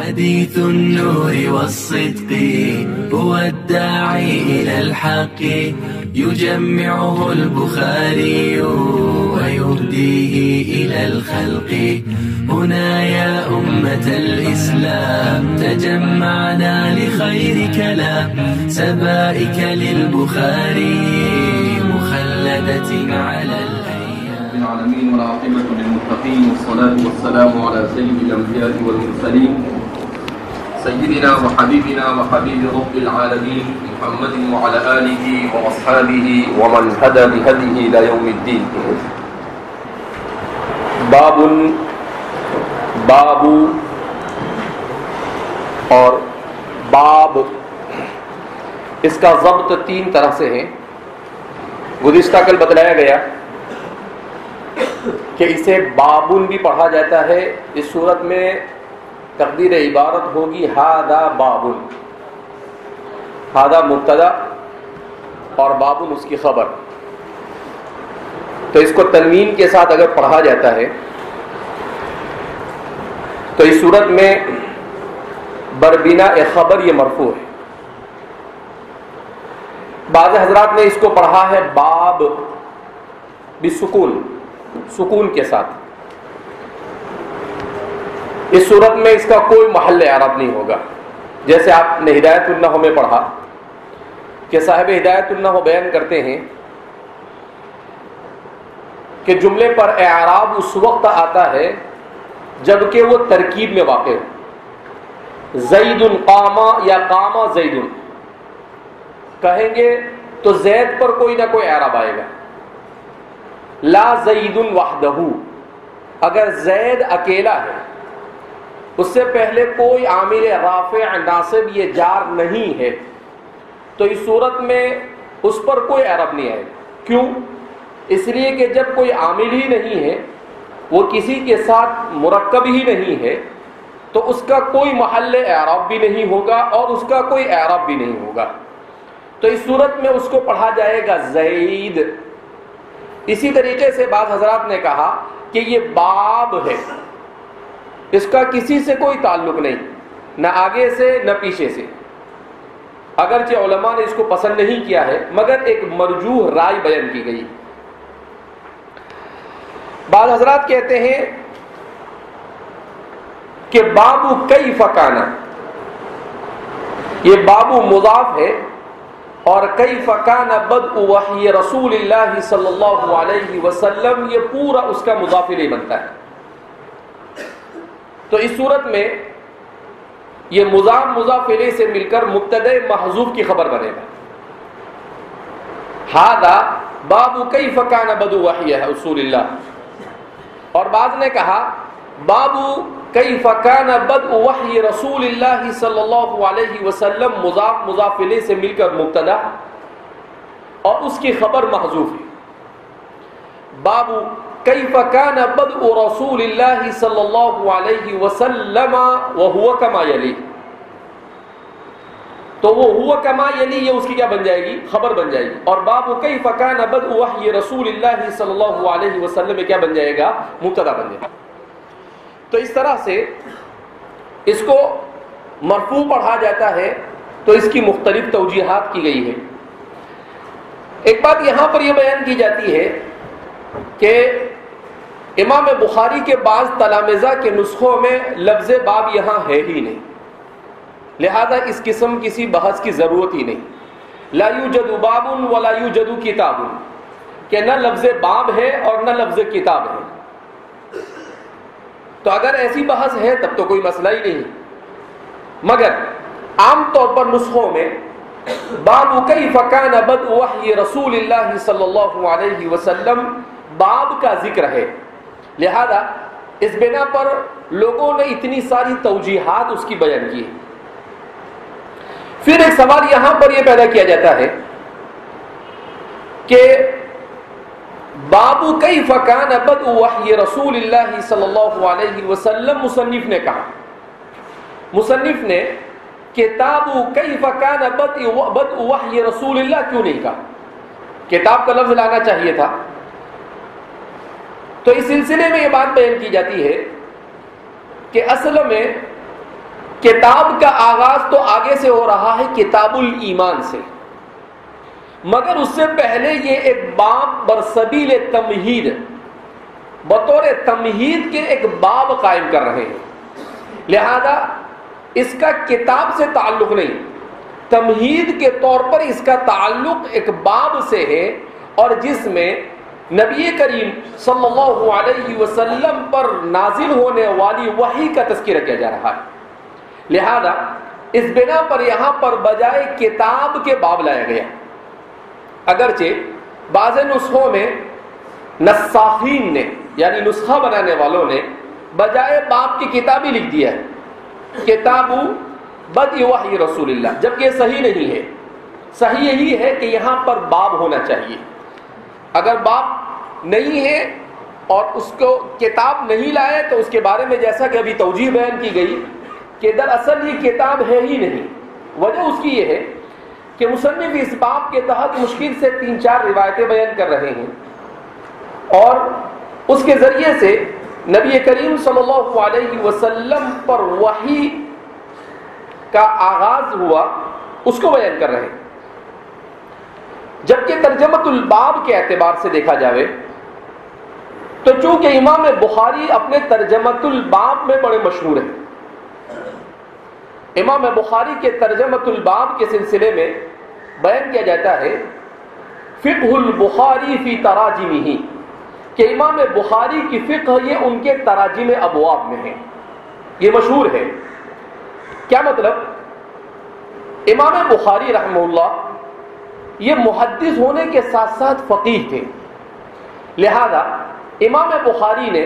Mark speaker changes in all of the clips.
Speaker 1: حديث النور والصدق هو الداعي إلى الحق يجمعه البخاري ويهديه إلى الخلق. هنا يا أمة الإسلام تجمعنا لخير كلام سبائك للبخاري مخلدة على الأيام.
Speaker 2: العالمين والعاقبة للمتقين والصلاة والسلام على سيد الأنبياء والمرسلين سيدنا وحبيبنا وحبيب رب العالمين محمد وعلى آله وأصحابه ومن هدى بهديه إلى يوم الدين. باب اور باب اس کا ضبط تین طرح سے ہے. گزشتہ کل بتلایا گیا کہ اسے بابن بھی پڑھا جاتا ہے. اس صورت میں تقدیر عبارت ہوگی ہذا بابن، ہذا مبتدا اور بابن اس کی خبر. تو اس کو تنوین کے ساتھ اگر پڑھا جاتا ہے تو اس صورت میں بربنا خبر یہ مرفوع ہے. بعض حضرات نے اس کو پڑھا ہے باب بسکون، سکون کے ساتھ. اس صورت میں اس کا کوئی محل اعراب نہیں ہوگا. جیسے آپ نے ہدایت النحو میں پڑھا کہ صاحب ہدایت النحو بیان کرتے ہیں کہ جملے پر اعراب اس وقت آتا ہے جبکہ وہ ترکیب میں واقع ہو. زید قام یا قام زید کہیں گے تو زید پر کوئی نہ کوئی اعراب آئے گا. لا زید وحدہ، اگر زید اکیلا ہے اس سے پہلے کوئی عامل رافع ناصب یہ جار نہیں ہے تو اس صورت میں اس پر کوئی اعراب نہیں آئے. کیوں؟ اس لیے کہ جب کوئی عامل ہی نہیں ہے، وہ کسی کے ساتھ مرکب ہی نہیں ہے، تو اس کا کوئی محل اعراب بھی نہیں ہوگا اور اس کا کوئی اعراب بھی نہیں ہوگا. تو اس صورت میں اس کو پڑھا جائے گا زید. اسی طریقے سے بعض حضرات نے کہا کہ یہ باب ہے، اس کا کسی سے کوئی تعلق نہیں، نہ آگے سے نہ پیچھے سے. اگرچہ علماء نے اس کو پسند نہیں کیا ہے مگر ایک مرجوح رائے بیان کی گئی. بعض حضرات کہتے ہیں کہ بابو کیف کان، یہ بابو مضاف ہے اور کیف کان بدء وحی رسول اللہ صلی اللہ علیہ وسلم یہ پورا اس کا مضاف الیہ بنتا ہے. تو اس صورت میں یہ مضاف الیہ سے مل کر مبتدا محذوف کی خبر بنے گا. ھذا باب کیف کان بدء وحی رسول اللہ. اور بعض نے کہا باب کیف کان بدء وحی رسول اللہ صلی اللہ علیہ وسلم مضاف الیہ سے مل کر مبتدا اور اس کی خبر محذوف ہے. باب کیف کان بدء رسول اللہ صلی اللہ علیہ وسلم وهو کما یلی، تو وہ ہوا کما یلی یہ اس کی کیا بن جائے گی؟ خبر بن جائے گی. اور باب کیف کان بدء وحی رسول اللہ صلی اللہ علیہ وسلم میں کیا بن جائے گا؟ مبتدا بن جائے گا. تو اس طرح سے اس کو مرفوع پڑھا جاتا ہے تو اس کی مختلف توجیحات کی گئی ہے. ایک بات یہاں پر یہ بیان کی جاتی ہے کہ امام بخاری کے بعض تلامذہ کے نسخوں میں لفظ باب یہاں ہے ہی نہیں، لہذا اس قسم کسی بحث کی ضرورت ہی نہیں. لا یوجد باب ولا یوجد کتاب، کہ نہ لفظ باب ہے اور نہ لفظ کتاب ہے. تو اگر ایسی بحث ہے تب تو کوئی مسئلہ ہی نہیں. مگر عام طور پر نسخوں میں باب کیف کان بدء وحی رسول اللہ صلی اللہ علیہ وسلم باب کا ذکر ہے، لہذا اس بنا پر لوگوں نے اتنی ساری توجیحات اس کی بیان کی. پھر ایک سوال یہاں پر یہ پیدا کیا جاتا ہے کہ باب کیف کان بدء وحی رسول اللہ صلی اللہ علیہ وسلم مصنف نے کہا. مصنف نے کتاب کیف کان بدء وحی رسول اللہ کیوں نہیں کہا؟ کتاب کا لفظ لانا چاہیے تھا. تو اس سلسلے میں یہ بات بیان کی جاتی ہے کہ اصل میں کتاب کا آغاز تو آگے سے ہو رہا ہے کتاب الایمان سے، مگر اس سے پہلے یہ ایک باب برسبیل تمہید، بطور تمہید کے ایک باب قائم کر رہے ہیں، لہذا اس کا کتاب سے تعلق نہیں، تمہید کے طور پر اس کا تعلق ایک باب سے ہے، اور جس میں نبی کریم صلی اللہ علیہ وسلم پر نازل ہونے والی وحی کا تذکرہ کیا جا رہا ہے، لہذا اس بنا پر یہاں پر بجائے کتاب کے باب لایا گیا۔ اگرچہ بعض نسخوں میں نساخین نے یعنی نسخہ بنانے والوں نے بجائے باب کی کتاب ہی لکھ دیا ہے، کتاب بدء وحی رسول اللہ، جبکہ یہ صحیح نہیں ہے۔ صحیح یہی ہے کہ یہاں پر باب ہونا چاہیے، اگر باب نہیں ہے اور اس کو کتاب نہیں لائے تو اس کے بارے میں جیسا کہ ابھی توجیہ بیان کی گئی کہ دراصل یہ کتاب ہے ہی نہیں۔ وجہ اس کی یہ ہے کہ مصنف اس باب کے تحت مشکل سے 3-4 روایتیں بیان کر رہے ہیں، اور اس کے ذریعے سے نبی کریم صلی اللہ علیہ وسلم پر وحی کا آغاز ہوا اس کو بیان کر رہے ہیں۔ جبکہ ترجمۃ الباب کے اعتبار سے دیکھا جائے تو چونکہ امام بخاری اپنے ترجمۃ الباب میں بڑے مشہور ہیں، امام بخاری کے ترجمۃ الباب کے سلسلے میں بیان کیا جاتا ہے فقہ البخاری فی تراجمہ، کہ امام بخاری کی فقہ یہ ان کے تراجم ابواب میں ہے، یہ مشہور ہے۔ کیا مطلب؟ امام بخاری رحمہ اللہ یہ محدث ہونے کے ساتھ ساتھ فقیہ تھے، لہذا امام بخاری نے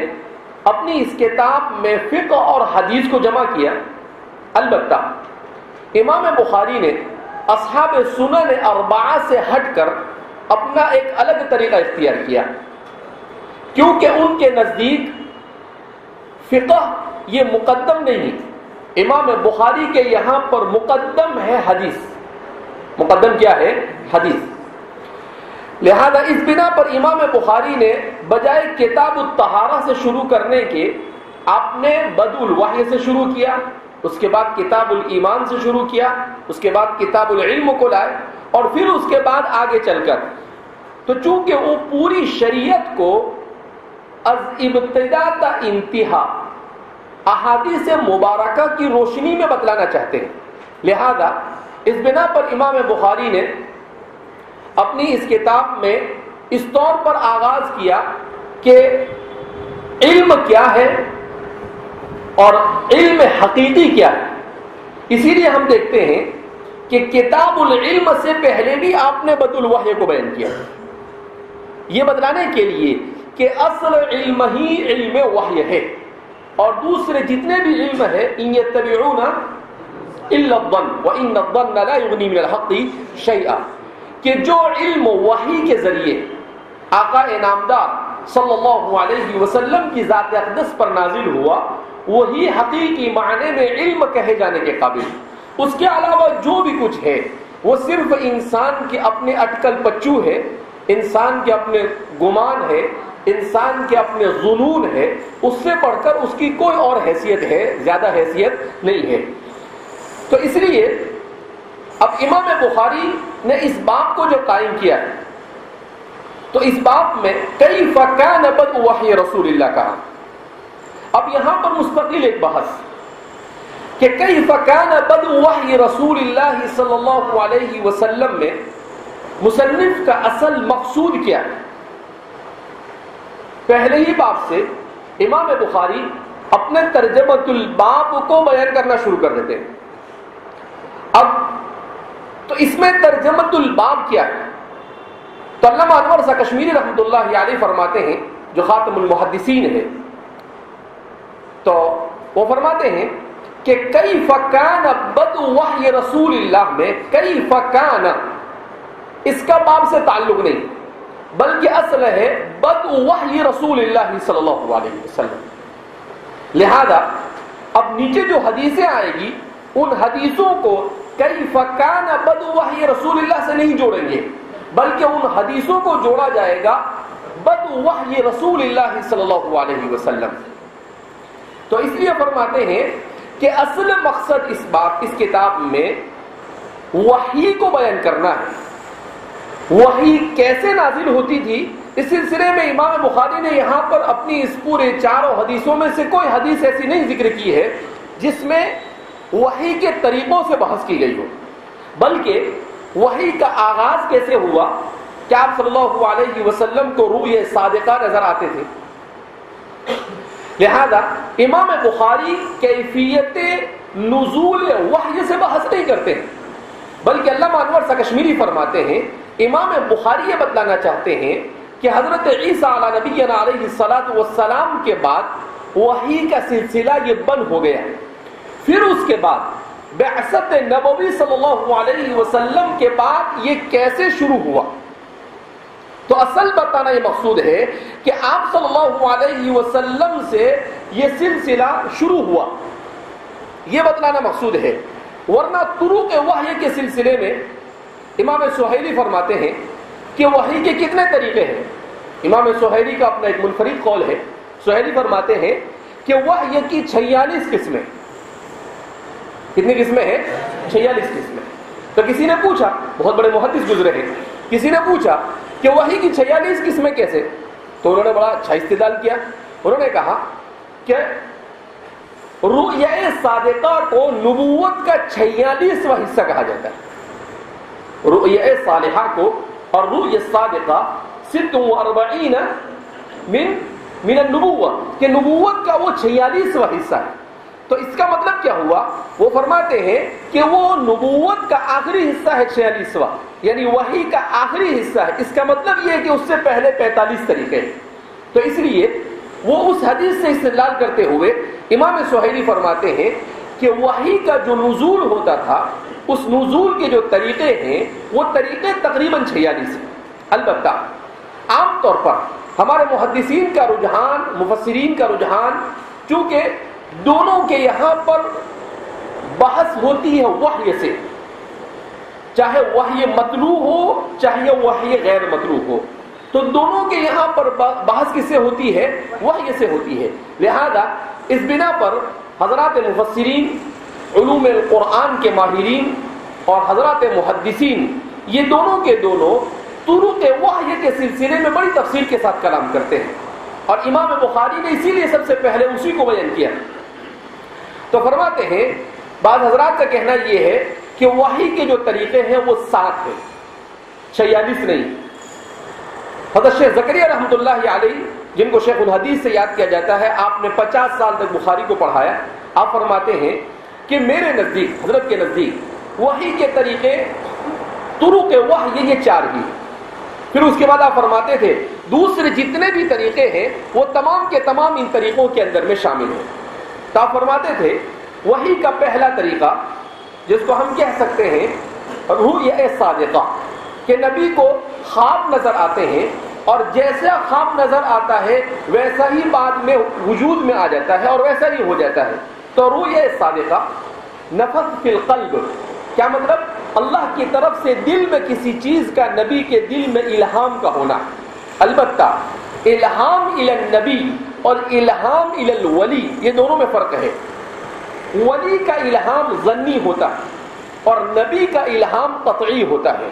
Speaker 2: اپنی اس کتاب میں فقہ اور حدیث کو جمع کیا۔ البتہ امام بخاری نے اصحاب سنن اربعہ سے ہٹ کر اپنا ایک الگ طریقہ اختیار کیا، کیونکہ ان کے نزدیک فقہ یہ مقدم نہیں، امام بخاری کے یہاں پر مقدم ہے حدیث۔ مقدم کیا ہے؟ حدیث۔ لہذا اس بنا پر امام بخاری نے بجائے کتاب الطہارہ سے شروع کرنے کے آپ نے بدء الوحی سے شروع کیا، اس کے بعد کتاب الایمان سے شروع کیا، اس کے بعد کتاب العلم کو لائے، اور پھر اس کے بعد آگے چل کر تو چونکہ وہ پوری شریعت کو از ابتدا تا انتہا احادیث مبارکہ کی روشنی میں بتلانا چاہتے ہیں، لہذا اس بنا پر امام بخاری نے اپنی اس کتاب میں اس طور پر آغاز کیا کہ علم کیا ہے اور علم حقیقی کیا ہے۔ اسی لیے ہم دیکھتے ہیں کہ کتاب العلم سے پہلے بھی آپ نے بدء الوحی کو بیان کیا، یہ بتلانے کے لیے کہ اصل علم ہی علم وحی ہے، اور دوسرے جتنے بھی علم ہے ان یتبعون الا الظن وان الظن لا یغنی من الحق شیئا، کہ جو علم وحی کے ذریعے آقا انعامدار صلی اللہ علیہ وسلم کی ذات اقدس پر نازل ہوا وہی حقیقی معنی میں علم کہے جانے کے قابل، اس کے علاوہ جو بھی کچھ ہے وہ صرف انسان کے اپنے اٹکل پچو ہے، انسان کے اپنے گمان ہے، انسان کے اپنے ظنون ہے، اس سے پڑھ کر اس کی کوئی اور حیثیت ہے، زیادہ حیثیت نہیں ہے۔ تو اس لیے اب امام بخاری نے اس باب کو جو قائم کیا ہے تو اس باب میں کیف کان بدء وحی رسول اللہ کہا۔ اب یہاں پر مستقل ایک بحث کہ کیف کان بدء وحی رسول اللہ صلی اللہ علیہ وسلم میں مصنف کا اصل مقصود کیا ہے۔ پہلے ہی باب سے امام بخاری اپنے ترجمۃ الباب کو بیان کرنا شروع کر دیتے ہیں۔ اب تو اس میں ترجمۃ الباب کیا ہے؟ تو علامہ انور رضا کشمیری رحمۃ اللہ علیہ فرماتے ہیں، جو خاتم المحدثین ہے، تو وہ فرماتے ہیں کہ کیف کان بدء وحی رسول اللہ میں کیف کان اس کا باب سے تعلق نہیں، بلکہ اصل ہے بدء وحی رسول اللہ صلی اللہ علیہ وسلم۔ لہذا اب نیچے جو حدیثیں آئے گی ان حدیثوں کو کیف کان بدء وحی رسول اللہ سے نہیں جوڑیں گے، بلکہ ان حدیثوں کو جوڑا جائے گا بدء وحی رسول اللہ صلی اللہ علیہ وسلم۔ تو اس لیے فرماتے ہیں کہ اصل مقصد اس کتاب میں وحی کو بیان کرنا ہے، وحی کیسے نازل ہوتی تھی۔ اس سلسلے میں امام بخاری نے یہاں پر اپنی اس پورے 4 حدیثوں میں سے کوئی حدیث ایسی نہیں ذکر کی ہے جس میں وحی کے طریقوں سے بحث کی گئی ہو، بلکہ وحی کا آغاز کیسے ہوا کہ آپ صلی اللہ علیہ وسلم کو رؤیا صادقہ نظر آتے تھے۔ لہذا امام بخاری کیفیت نزول وحی سے بحث نہیں کرتے ہیں، بلکہ علامہ انور سا کشمیری فرماتے ہیں امام بخاری یہ بتلانا چاہتے ہیں کہ حضرت عیسیٰ علی نبینا علیہ الصلاۃ والسلام کے بعد وحی کا سلسلہ یہ بند ہو گیا، پھر اس کے بعد بعثت نبوی صلی اللہ علیہ وسلم کے بعد یہ کیسے شروع ہوا۔ تو اصل بتانا یہ مقصود ہے کہ آپ صلی اللہ علیہ وسلم سے یہ سلسلہ شروع ہوا، یہ بتلانا مقصود ہے۔ ورنہ طرق وحی کے سلسلے میں امام سہیلی فرماتے ہیں کہ وحی کے کتنے طریقے ہیں۔ امام سہیلی کا اپنا ایک منفرد قول ہے۔ سہیلی فرماتے ہیں کہ وحی کی 46 قسمیں۔ کتنی قسمیں ہیں؟ 46 قسمیں۔ تو کسی نے پوچھا، بہت بڑے محدث گزرے ہیں، کسی نے پوچھا کہ وحی کی 46 قسمیں کیسے؟ تو انہوں نے بڑا اچھا استدلال کیا۔ انہوں نے کہا کہ رؤیا صادقہ کو نبوت کا 46واں حصہ کہا جاتا ہے۔ رؤیا صالحہ کو اور رؤیا صادقہ 46 من النبوہ، کہ نبوت کا وہ 46واں حصہ ہے۔ تو اس کا مطلب کیا ہوا؟ وہ فرماتے ہیں کہ وہ نبوت کا آخری حصہ ہے 46واں، یعنی وحی کا آخری حصہ ہے۔ اس کا مطلب یہ ہے کہ اس سے پہلے 45 طریقے ہیں۔ تو اس لیے وہ اس حدیث سے استدلال کرتے ہوئے امام سہیلی فرماتے ہیں کہ وحی کا جو نزول ہوتا تھا، اس نزول کے جو طریقے ہیں وہ طریقے تقریباً 46 ہیں۔ البتہ عام طور پر ہمارے محدثین کا رجحان، مفسرین کا رجحان، چونکہ دونوں کے یہاں پر بحث ہوتی ہے وحی سے، چاہے وحی مطلوع ہو چاہے وحی غیر مطلوع ہو، تو دونوں کے یہاں پر بحث کس سے ہوتی ہے؟ وحی سے ہوتی ہے۔ لہذا اس بنا پر حضرات مفسرین، علوم القرآن کے ماہرین اور حضرات محدثین، یہ دونوں کے دونوں طرق وحی کے سلسلے میں بڑی تفصیل کے ساتھ کلام کرتے ہیں، اور امام بخاری نے اسی لیے سب سے پہلے اسی کو بیان کیا۔ تو فرماتے ہیں بعض حضرات کا کہنا یہ ہے کہ وحی کے جو طریقے ہیں وہ 7 ہیں، 46 نہیں۔ حضرت شیخ زکریا رحمۃ اللہ علیہ، جن کو شیخ الحدیث سے یاد کیا جاتا ہے، آپ نے 50 سال تک بخاری کو پڑھایا۔ آپ فرماتے ہیں کہ میرے نزدیک، حضرت کے نزدیک، وحی کے طریقے، طرق وحی یہ 4 ہی۔ پھر اس کے بعد آپ فرماتے تھے دوسرے جتنے بھی طریقے ہیں وہ تمام کے تمام ان طریقوں کے اندر میں شامل ہیں۔ تو آپ فرماتے تھے وحی کا پہلا طریقہ، جس کو ہم کہہ سکتے ہیں رؤیا صادقہ، کہ نبی کو خواب نظر آتے ہیں اور جیسا خواب نظر آتا ہے ویسا ہی بعد میں وجود میں آ جاتا ہے اور ویسا ہی ہو جاتا ہے۔ تو رؤیا صادقہ، نفث فی القلب، کیا مطلب؟ اللہ کی طرف سے دل میں کسی چیز کا نبی کے دل میں الہام کا ہونا۔ البتہ الہام الی النبی اور الہام الی الولی، یہ دونوں میں فرق ہے۔ ولی کا الہام ظنی ہوتا ہے اور نبی کا الہام قطعی ہوتا ہے۔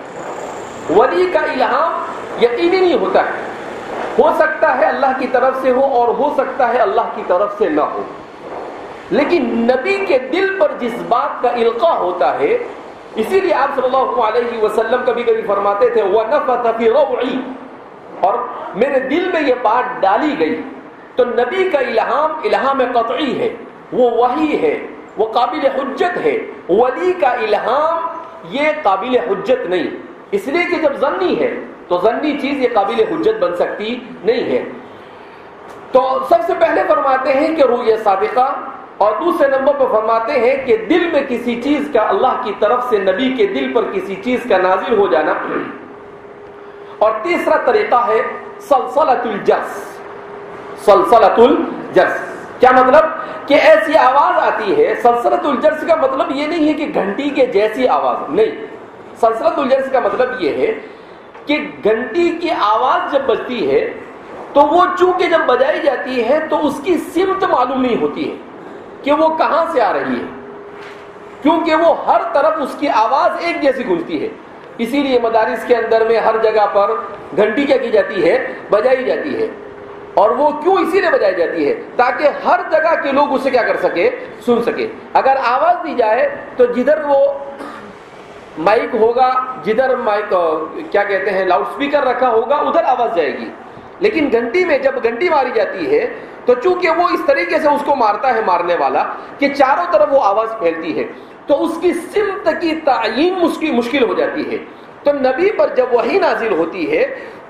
Speaker 2: ولی کا الہام یقینی نہیں ہوتا ہے، ہو سکتا ہے اللہ کی طرف سے ہو اور ہو سکتا ہے اللہ کی طرف سے نہ ہو، لیکن نبی کے دل پر جس بات کا القاء ہوتا ہے، اسی لیے آپ صلی اللہ علیہ وسلم کبھی کبھی فرماتے تھے وَنَفَثَ فِي رَوْعِي، اور میرے دل میں یہ بات ڈالی گئی۔ تو نبی کا الہام قطعی ہے، وہ وحی ہے، وہ قابل حجت ہے۔ ولی کا الہام یہ قابل حجت نہیں، اس لیے کہ جب ظنی ہے تو ظنی چیز یہ قابل حجت بن سکتی نہیں ہے۔ تو سب سے پہلے فرماتے ہیں کہ رؤیا صادقہ، اور دوسرے نمبر پر فرماتے ہیں کہ دل میں کسی چیز کا اللہ کی طرف سے نبی کے دل پر کسی چیز کا نازل ہو جانا۔ اور تیسرا طریقہ ہے سلسلۃ الجرس۔ سلسلۃ الجرس کیا مطلب؟ کہ ایسی آواز آتی ہے۔ سلسلۃ الجرس کا مطلب یہ نہیں ہے کہ گھنٹی کے جیسی آواز، نہیں۔ سلسلۃ الجرس کا مطلب یہ ہے کہ گھنٹی کی آواز جب بجتی ہے تو وہ چونکہ جب بجائی جاتی ہے تو اس کی سمت معلوم نہیں ہوتی ہے، کہ وہ کہاں سے آ رہی ہے، کیونکہ وہ ہر طرف اس کی آواز ایک جیسی گونجتی ہے. اسی لیے مدارس کے اندر میں ہر جگہ پر گھنٹی کیا کی جاتی ہے، بجائی جاتی ہے. اور وہ کیوں اسی لیے بجائی جاتی ہے؟ تاکہ ہر جگہ کے لوگ اسے کیا کر سکے، سن سکے. اگر آواز دی جائے تو جدھر وہ مائک ہوگا، جدھر مائک کیا کہتے ہیں لاؤڈ سپیکر رکھا ہوگا، ادھر آواز جائے گی. لیکن گھنٹی میں جب گھنٹی ماری جاتی ہے تو چونکہ وہ اس طریقے سے اس کو مارتا ہے مارنے والا کہ چاروں طرف وہ آواز پھیلتی ہے، تو اس کی سمت کی تعیین مشکل ہو جاتی ہے. تو نبی پر جب وحی نازل ہوتی ہے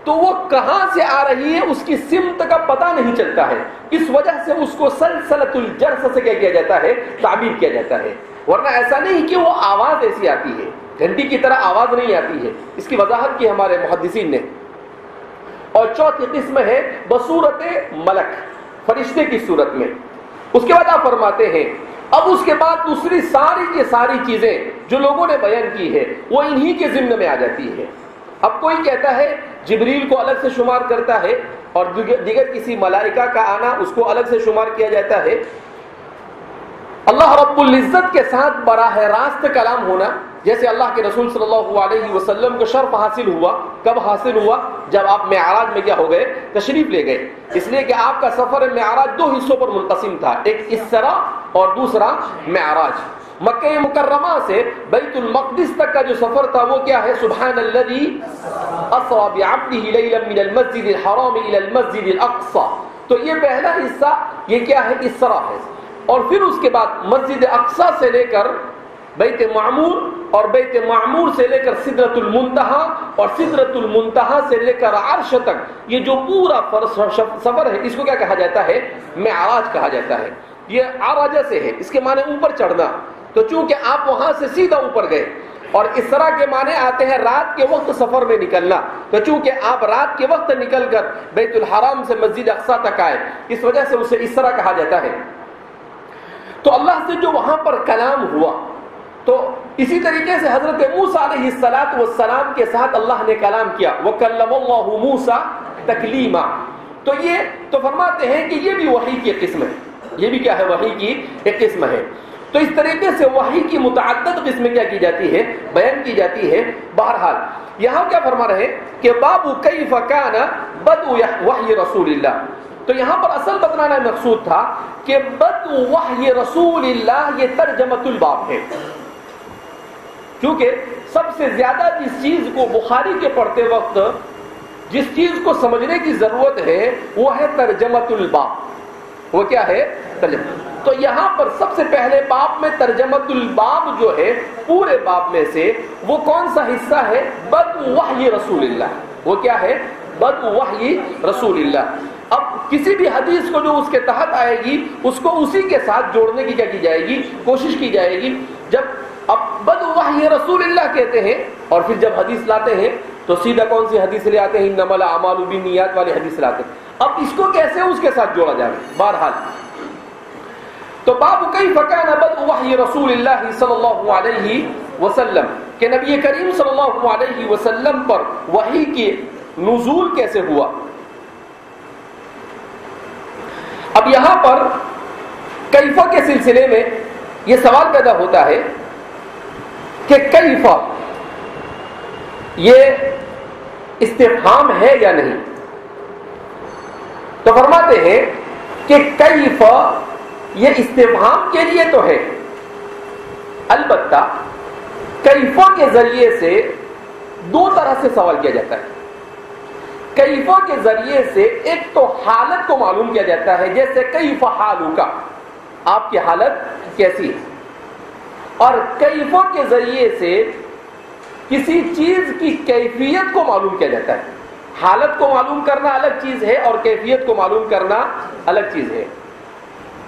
Speaker 2: تو وہ کہاں سے آ رہی ہے اس کی سمت کا پتہ نہیں چلتا ہے. اس وجہ سے اس کو سلسلۃ الجرس سے کیا جاتا ہے، تعبیر کیا جاتا ہے. ورنہ ایسا نہیں کہ وہ آواز ایسی آتی ہے، گھنٹی کی طرح آواز نہیں آتی ہے. اس کی وضاحت کی ہمارے محدثین نے. اور چوتھی قسم ہے بصورت ملک، فرشتے کی صورت میں. اس کے بعد آپ فرماتے ہیں اب اس کے بعد دوسری ساری کی ساری چیزیں جو لوگوں نے بیان کی ہے وہ انہی کے ضمن میں آ جاتی ہے. اب کوئی کہتا ہے جبریل کو الگ سے شمار کرتا ہے اور دیگر کسی ملائکہ کا آنا اس کو الگ سے شمار کیا جاتا ہے. اللہ رب العزت کے ساتھ براہ راست کلام ہونا، جیسے اللہ کے رسول صلی اللہ علیہ وسلم کو شرف حاصل ہوا. کب حاصل ہوا؟ جب آپ معراج میں کیا ہو گئے، تشریف لے گئے. اس لیے کہ آپ کا سفر معراج دو حصوں پر منقسم تھا، ایک اسراء اور دوسرا معراج. مکہ مکرمہ سے بیت المقدس تک کا جو سفر تھا وہ کیا ہے، سبحان الذی اسری بعبدہ لیلا من المسجد الحرام الی المسجد الاقصی. تو یہ پہلا حصہ یہ کیا ہے، اسراء ہے. اور پھر اس کے بعد مسجد اقصی سے لے کر بیت معمور اور بیت معمور سے لے کر سدرۃ المنتہا اور سدرۃ المنتہا سے لے کر عرش تک یہ جو پورا سفر ہے اس کو کیا کہا جاتا ہے، معراج کہا جاتا ہے. یہ عرج سے ہے، اس کے معنی اوپر چڑھنا. تو چونکہ آپ وہاں سے سیدھا اوپر گئے اور اسراء کے معنی آتے ہیں رات کے وقت سفر میں نکلنا. تو چونکہ آپ رات کے وقت نکل کر بیت الحرام سے مسجد اقصی تک آئے اس وجہ سے اسے اسراء کہا جاتا ہے. تو اللہ سے جو وہاں پر کلام ہوا تو اسی طریقے سے حضرت موسیٰ علیہ السلام کے ساتھ اللہ نے کلام کیا. وَكَلَّمَ اللَّهُ مُوسَىٰ تَكْلِيمًا. تو یہ تو فرماتے ہیں کہ یہ بھی وحی کی ایک قسم ہے، یہ بھی کیا ہے، وحی کی ایک قسم ہے. تو اس طریقے سے وحی کی متعدد قسمیں کیا کی جاتی ہے، بیان کی جاتی ہے. بہرحال یہاں کیا فرما رہے ہیں کہ باب کیف کان بدء وحی رسول اللہ. تو یہاں پر اصل بتلانا مقصود تھا کہ بدء وحی رسول اللہ یہ ترجمۃ الباب ہے، کیونکہ سب سے زیادہ جس چیز کو بخاری کے پڑھتے وقت جس چیز کو سمجھنے کی ضرورت ہے وہ ہے ترجمۃ الباب. وہ کیا ہے، ترجمہ. تو یہاں پر سب سے پہلے باب میں ترجمۃ الباب جو ہے پورے باب میں سے وہ کون سا حصہ ہے، بدء وحی رسول اللہ. وہ کیا ہے، بدء وحی رسول اللہ. اب کسی بھی حدیث کو جو اس کے تحت آئے گی اس کو اسی کے ساتھ جوڑنے کی کیا کی جائے گی، کوشش کی جائے گی. جب اب بدء وحی رسول اللہ کہتے ہیں اور پھر جب حدیث لاتے ہیں تو سیدھا کون سی حدیث لے آتے ہیں، انما الاعمال بالنیات والی حدیث لاتے ہیں. اب اس کو کیسے اس کے ساتھ جوڑا جائے. بہرحال تو باب کیف کان بدء وحی رسول اللہ صلی اللہ علیہ وسلم کہ نبی کریم صلی اللہ علیہ وسلم پر وحی کی نزول کیسے ہوا. اب یہاں پر کیفہ کے سلسلے میں یہ سوال پیدا ہوتا ہے کہ کیفہ یہ استفہام ہے یا نہیں. تو فرماتے ہیں کہ کیفہ یہ استفہام کے لیے تو ہے، البتہ کیفہ کے ذریعے سے دو طرح سے سوال کیا جاتا ہے. کیفہ کے ذریعے سے ایک تو حالت کو معلوم کیا جاتا ہے، جیسے کیف حالک، آپ کی حالت کیسی ہے. اور کیفہ کے ذریعے سے کسی چیز کی کیفیت کو معلوم کیا جاتا ہے. حالت کو معلوم کرنا الگ چیز ہے اور کیفیت کو معلوم کرنا الگ چیز ہے.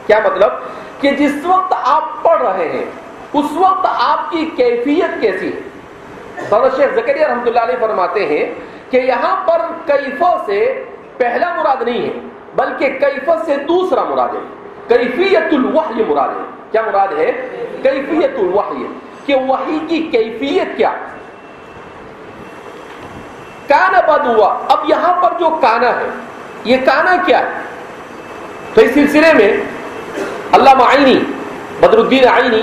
Speaker 2: کیا مطلب کہ جس وقت آپ پڑھ رہے ہیں اس وقت آپ کی کیفیت کیسی ہے. حضرت شیخ زکریا رحمۃ اللہ علیہ فرماتے ہیں کہ یہاں پر کیفہ سے پہلا مراد نہیں ہے بلکہ کیفہ سے دوسرا مراد ہے، کیفیت الوحی مراد ہے. کیا مراد ہے؟ کیفیت الوحی، کہ وحی کی کیفیت کیا. کانا بدء، اب یہاں پر جو کانا ہے یہ کانا کیا ہے. تو اس سلسلے میں علامہ عینی، بدر الدین عینی،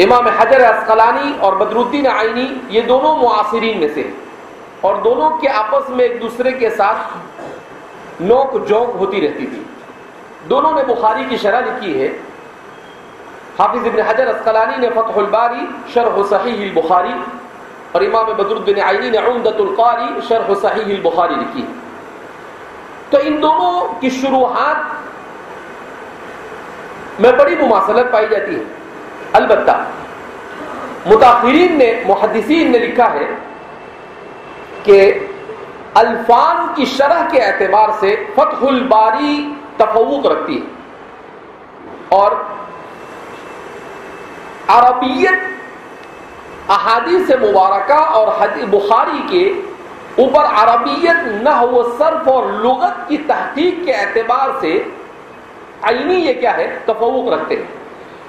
Speaker 2: امام حجر عسقلانی اور بدر الدین عینی یہ دونوں معاصرین میں سے، اور دونوں کے آپس میں ایک دوسرے کے ساتھ نوک جھونک ہوتی رہتی تھی۔ دونوں نے بخاری کی شرح لکھی ہے۔ حافظ ابن حجر عسقلانی نے فتح الباری شرح صحیح البخاری، اور امام بدر الدین عینی نے عمدۃ القاری شرح صحیح البخاری لکھی۔ تو ان دونوں کی شروحات میں بڑی مماثلت پائی جاتی ہے۔ البتہ متاخرین نے، محدثین نے لکھا ہے کہ الفاظ کی شرح کے اعتبار سے فتح الباری تفوق رکھتی ہے، اور عربیت احادیث مبارکہ اور بخاری کے اوپر عربیت، نحو و صرف اور لغت کی تحقیق کے اعتبار سے عینی یہ کیا ہے، تفوق رکھتے ہیں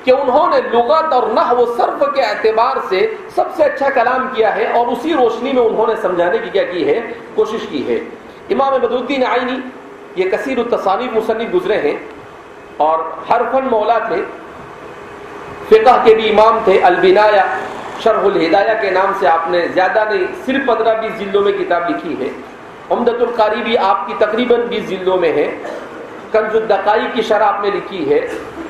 Speaker 2: کہ انہوں نے لغت اور نحو و صرف کے اعتبار سے سب سے اچھا کلام کیا ہے، اور اسی روشنی میں انہوں نے سمجھانے کی کیا کی ہے، کوشش کی ہے۔ امام بدر الدین عینی یہ کثیر التصانیف مصنف گزرے ہیں، اور ہر فن مولا تھے، فقہ کے بھی امام تھے۔ البنایہ شرح الہدایہ کے نام سے آپ نے زیادہ نہیں، صرف 15-20 جلدوں میں کتاب لکھی ہے۔ عمدۃ القاری بھی آپ کی تقریباً 20 جلدوں میں ہے۔ کنز الدقائق کی شرح آپ نے لکھی ہے،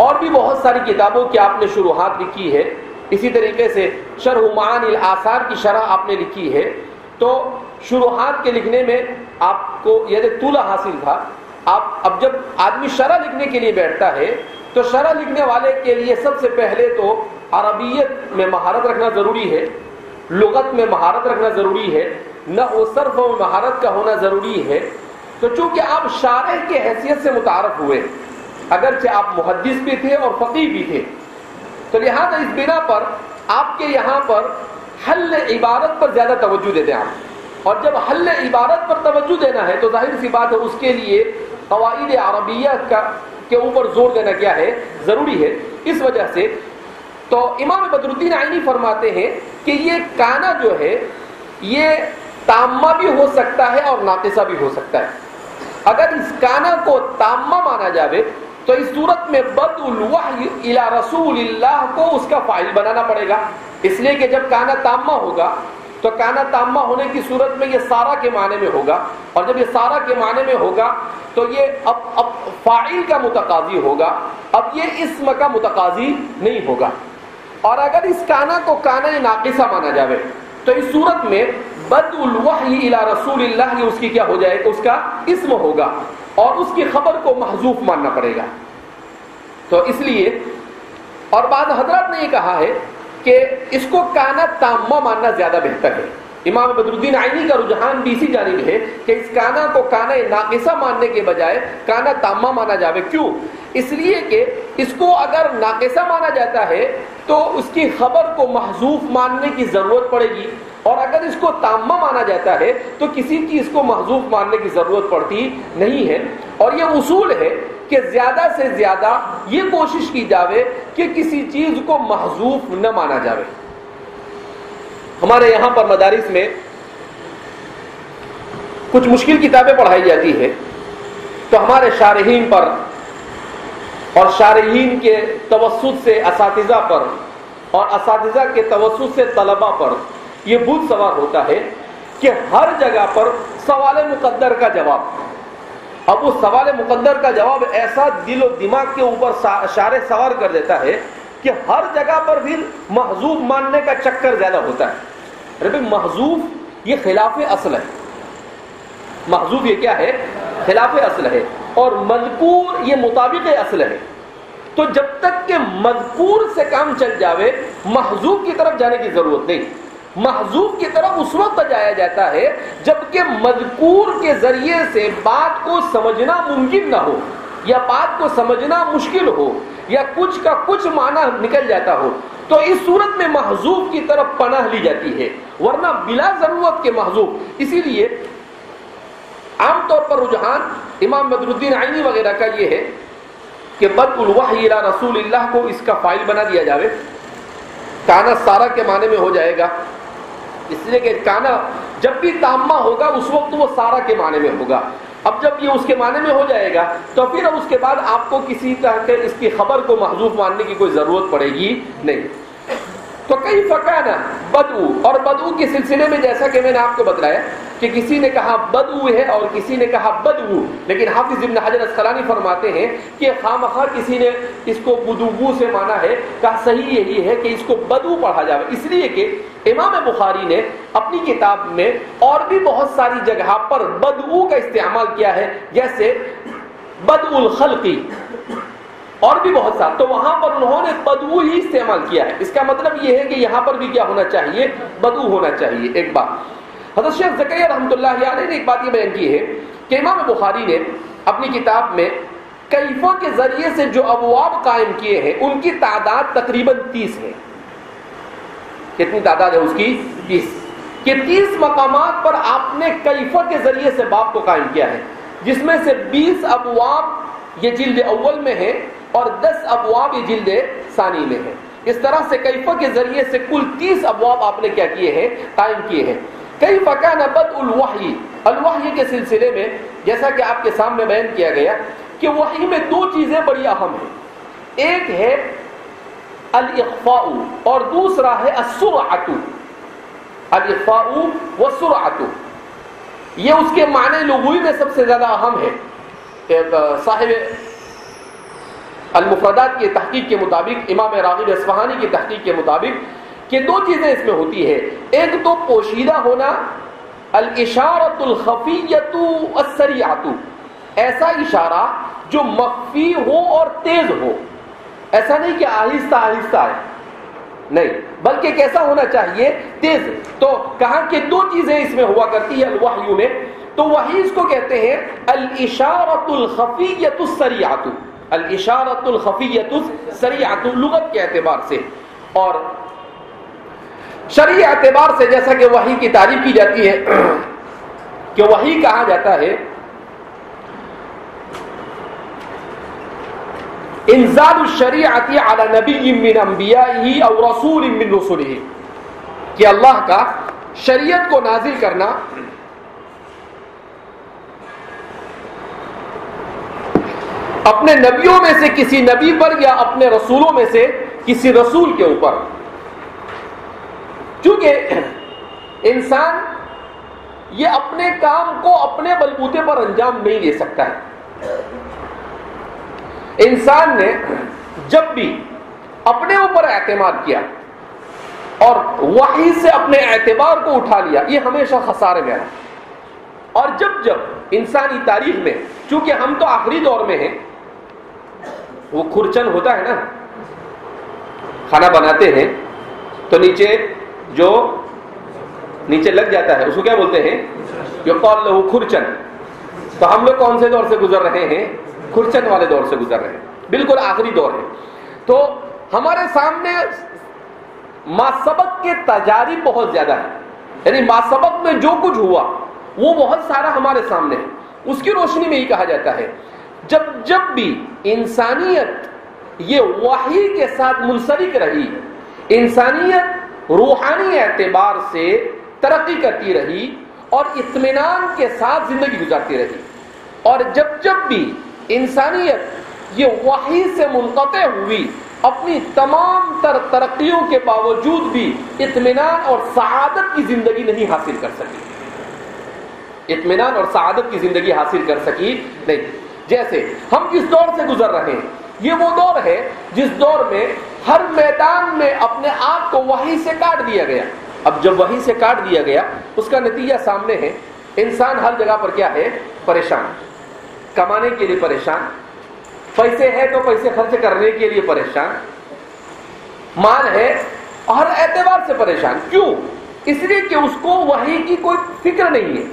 Speaker 2: اور بھی بہت ساری کتابوں کی آپ نے شروحات لکھی ہے۔ اسی طریقے سے شرح معانی الآثار کی شرح آپ نے لکھی ہے۔ تو شروحات کے لکھنے میں آپ کو یہ طولہ حاصل تھا۔ اب جب آدمی شرح لکھنے کے لیے بیٹھتا ہے تو شرح لکھنے والے کے لیے سب سے پہلے تو عربیت میں مہارت رکھنا ضروری ہے، لغت میں مہارت رکھنا ضروری ہے، نحو و صرف میں مہارت کا ہونا ضروری ہے۔ تو چونکہ آپ شارح کے حیثیت سے متعارف ہوئے، اگرچہ آپ محدث بھی تھے اور فقیہ بھی تھے، تو لہذا اس بنا پر آپ کے یہاں پر حل عبارت پر زیادہ توجہ دیتے ہیں آپ، اور جب حل عبارت پر توجہ دینا ہے تو ظاہر سی بات ہے اس کے لیے قواعد عربیہ کے اوپر زور دینا کیا ہے، ضروری ہے۔ اس وجہ سے تو امام بدر الدین عینی فرماتے ہیں کہ یہ کانا جو ہے یہ تامہ بھی ہو سکتا ہے اور ناقصہ بھی ہو سکتا ہے۔ اگر اس کانا کو تامہ مانا جاوے تو اس صورت میں بدء الوحی الی رسول اللہ کو اس کا فاعل بنانا پڑے گا، اس لیے کہ جب کانا تامہ ہوگا تو کانا تامہ ہونے کی صورت میں یہ سارا کے معنی میں ہوگا، اور جب یہ سارا کے معنی میں ہوگا تو یہ اب فاعل کا متقاضی ہوگا، اب یہ اسم کا متقاضی نہیں ہوگا۔ اور اگر اس کانا کو کانا ناقصہ مانا جاوے تو اس صورت میں بدء الوحی الی رسول اللہ یہ اس کی کیا ہو جائے گا، اس کا اسم ہوگا، اور اس کی خبر کو محذوف ماننا پڑے گا۔ تو اس لیے، اور بعض حضرات نے یہ کہا ہے کہ اس کو کانا تامہ ماننا زیادہ بہتر ہے۔ امام بدر الدین عینی کا رجحان بھی اسی جانب ہے کہ اس کانا کو کانا ناقصہ ماننے کے بجائے کانا تامہ مانا جاوے۔ کیوں؟ اس لیے کہ اس کو اگر ناقصہ مانا جاتا ہے تو اس کی خبر کو محذوف ماننے کی ضرورت پڑے گی، اور اگر اس کو تامہ مانا جاتا ہے تو کسی چیز کو محذوف ماننے کی ضرورت پڑتی نہیں ہے۔ اور یہ اصول ہے کہ زیادہ سے زیادہ یہ کوشش کی جاوے کہ کسی چیز کو محذوف نہ مانا جاوے۔ ہمارے یہاں پر مدارس میں کچھ مشکل کتابیں پڑھائی جاتی ہے تو ہمارے شارحین پر اور شارحین کے توسط سے اساتذہ پر اور اساتذہ کے توسط سے طلبہ پر یہ بھول سوار ہوتا ہے کہ ہر جگہ پر سوال مقدر کا جواب، اب وہ سوال مقدر کا جواب ایسا دل و دماغ کے اوپر شارح سوار کر دیتا ہے کہ ہر جگہ پر بھی محذوف ماننے کا چکر زیادہ ہوتا ہے۔ ارے بھائی، محذوف یہ خلاف اصل ہے، محذوف یہ کیا ہے، خلاف اصل ہے، اور مذکور یہ مطابق اصل ہے۔ تو جب تک کہ مذکور سے کام چل جاوے محذوف کی طرف جانے کی ضرورت نہیں۔ محذوف کی طرف اس وقت جایا جاتا ہے جبکہ مذکور کے ذریعے سے بات کو سمجھنا ممکن نہ ہو، یا بات کو سمجھنا مشکل ہو، یا کچھ کا کچھ معنی نکل جاتا ہو، تو اس صورت میں محذوف کی طرف پناہ لی جاتی ہے، ورنہ بلا ضرورت کے محذوف۔ اسی لیے عام طور پر رجحان امام بدر الدین عینی وغیرہ کا یہ ہے کہ بدء الوحی الی رسول اللہ کو اس کا فاعل بنا دیا جاوے، کانا سارا کے معنی میں ہو جائے گا، اس لیے کہ کانا جب بھی تامہ ہوگا اس وقت وہ سارا کے معنی میں ہوگا۔ اب جب یہ اس کے معنی میں ہو جائے گا تو پھر اب اس کے بعد آپ کو کسی طرح کے اس کی خبر کو محذوف ماننے کی کوئی ضرورت پڑے گی نہیں. تو کئی فکانا بدو، اور بدو کے سلسلے میں جیسا کہ میں نے آپ کو بتلایا کہ کسی نے کہا بدو ہے اور کسی نے کہا بدو، لیکن حافظ ابن حجر اسقلانی فرماتے ہیں کہ خامخواہ کسی نے اس کو بدو سے مانا ہے، کہا صحیح یہی ہے کہ اس کو بدو پڑھا جائے، اس لیے کہ امام بخاری نے اپنی کتاب میں اور بھی بہت ساری جگہ پر بدو کا استعمال کیا ہے، جیسے بدء الخلقی اور بھی بہت سارا، تو وہاں پر انہوں نے بدو ہی استعمال کیا ہے. اس کا مطلب یہ ہے کہ یہاں پر بھی کیا ہونا چاہیے، بدو ہونا چاہیے. ایک بات حضرت شیخ زکریا رحمۃ اللہ علیہ نے ایک بات یہ بیان کی ہے کہ امام بخاری نے اپنی کتاب میں کیفوں کے ذریعے سے جو ابواب قائم کیے ہیں ان کی تعداد تقریباً 30 ہے. کتنی تعداد ہے اس کی؟ 30. کہ 30 مقامات پر آپ نے کیفوں کے ذریعے سے باب کو قائم کیا ہے، جس میں سے 20 ابواب یہ جلد اول میں ہے اور 10 ابواب یہ جلد ثانی میں ہے. اس طرح سے کیفہ کے ذریعے سے کل 30 ابواب آپ نے کیا کیے ہیں، قائم کیے ہیں. کیفہ کان بدء الوحی، الوحی کے سلسلے میں جیسا کہ آپ کے سامنے بیان کیا گیا کہ وحی میں 2 چیزیں بڑی اہم ہیں. ایک ہے الاخفاء اور دوسرا ہے السرعۃ. الاخفاء والسرعۃ یہ اس کے معنی لغوی میں سب سے زیادہ اہم ہے. صاحب المفردات کی تحقیق کے مطابق، امام راغب اصفہانی کی تحقیق کے مطابق کہ 2 چیزیں اس میں ہوتی ہے. ایک تو پوشیدہ ہونا، الاشارۃ الخفیۃ السریعۃ، ایسا اشارہ جو مخفی ہو اور تیز ہو. ایسا نہیں کہ آہستہ آہستہ ہے، نہیں، بلکہ کیسا ہونا چاہیے، تیز. تو کہا کہ 2 چیزیں اس میں ہوا کرتی ہے الوحی میں، تو وہی اس کو کہتے ہیں الاشارۃ الخفیۃ السریعۃ. الاشارۃ الخفیۃ السریعۃ لغت کے اعتبار سے اور شرعی اعتبار سے جیسا کہ وحی کی تعریف کی جاتی ہے کہ وحی کہا جاتا ہے انزال الشریعۃ علی نبی من انبیائہ او رسول من رسلہ، کہ اللہ کا شریعت کو نازل کرنا اپنے نبیوں میں سے کسی نبی پر یا اپنے رسولوں میں سے کسی رسول کے اوپر. چونکہ انسان یہ اپنے کام کو اپنے بلبوتے پر انجام نہیں دے سکتا ہے. انسان نے جب بھی اپنے اوپر اعتماد کیا اور وحی سے اپنے اعتبار کو اٹھا لیا، یہ ہمیشہ خسارے میں رہا. اور جب جب انسانی تاریخ میں، چونکہ ہم تو آخری دور میں ہیں، وہ کھرچن ہوتا ہے نا، کھانا بناتے ہیں تو نیچے جو نیچے لگ جاتا ہے اس کو کیا بولتے ہیں، یقال لہ کھرچن. تو ہم لوگ کون سے دور سے گزر رہے ہیں؟ کھرچن والے دور سے گزر رہے ہیں، بالکل آخری دور ہے. تو ہمارے سامنے ماسبق کے تجارب بہت زیادہ ہے، یعنی ماسبق میں جو کچھ ہوا وہ بہت سارا ہمارے سامنے ہے. اس کی روشنی میں ہی کہا جاتا ہے جب جب بھی انسانیت یہ وحی کے ساتھ منسلک رہی، انسانیت روحانی اعتبار سے ترقی کرتی رہی اور اطمینان کے ساتھ زندگی گزارتی رہی، اور جب جب بھی انسانیت یہ وحی سے منقطع ہوئی، اپنی تمام تر ترقیوں کے باوجود بھی اطمینان اور سعادت کی زندگی نہیں حاصل کر سکی، اطمینان اور سعادت کی زندگی حاصل کر سکی نہیں. جیسے ہم جس دور سے گزر رہے ہیں یہ وہ دور ہے جس دور میں ہر میدان میں اپنے آپ کو وحی سے کاٹ دیا گیا. اب جب وحی سے کاٹ دیا گیا اس کا نتیجہ سامنے ہے. انسان ہر جگہ پر کیا ہے؟ پریشان، کمانے کے لیے پریشان، پیسے ہے تو پیسے خرچ کرنے کے لیے پریشان، مال ہے ہر اعتبار سے پریشان. کیوں؟ اس لیے کہ اس کو وحی کی کوئی فکر نہیں ہے.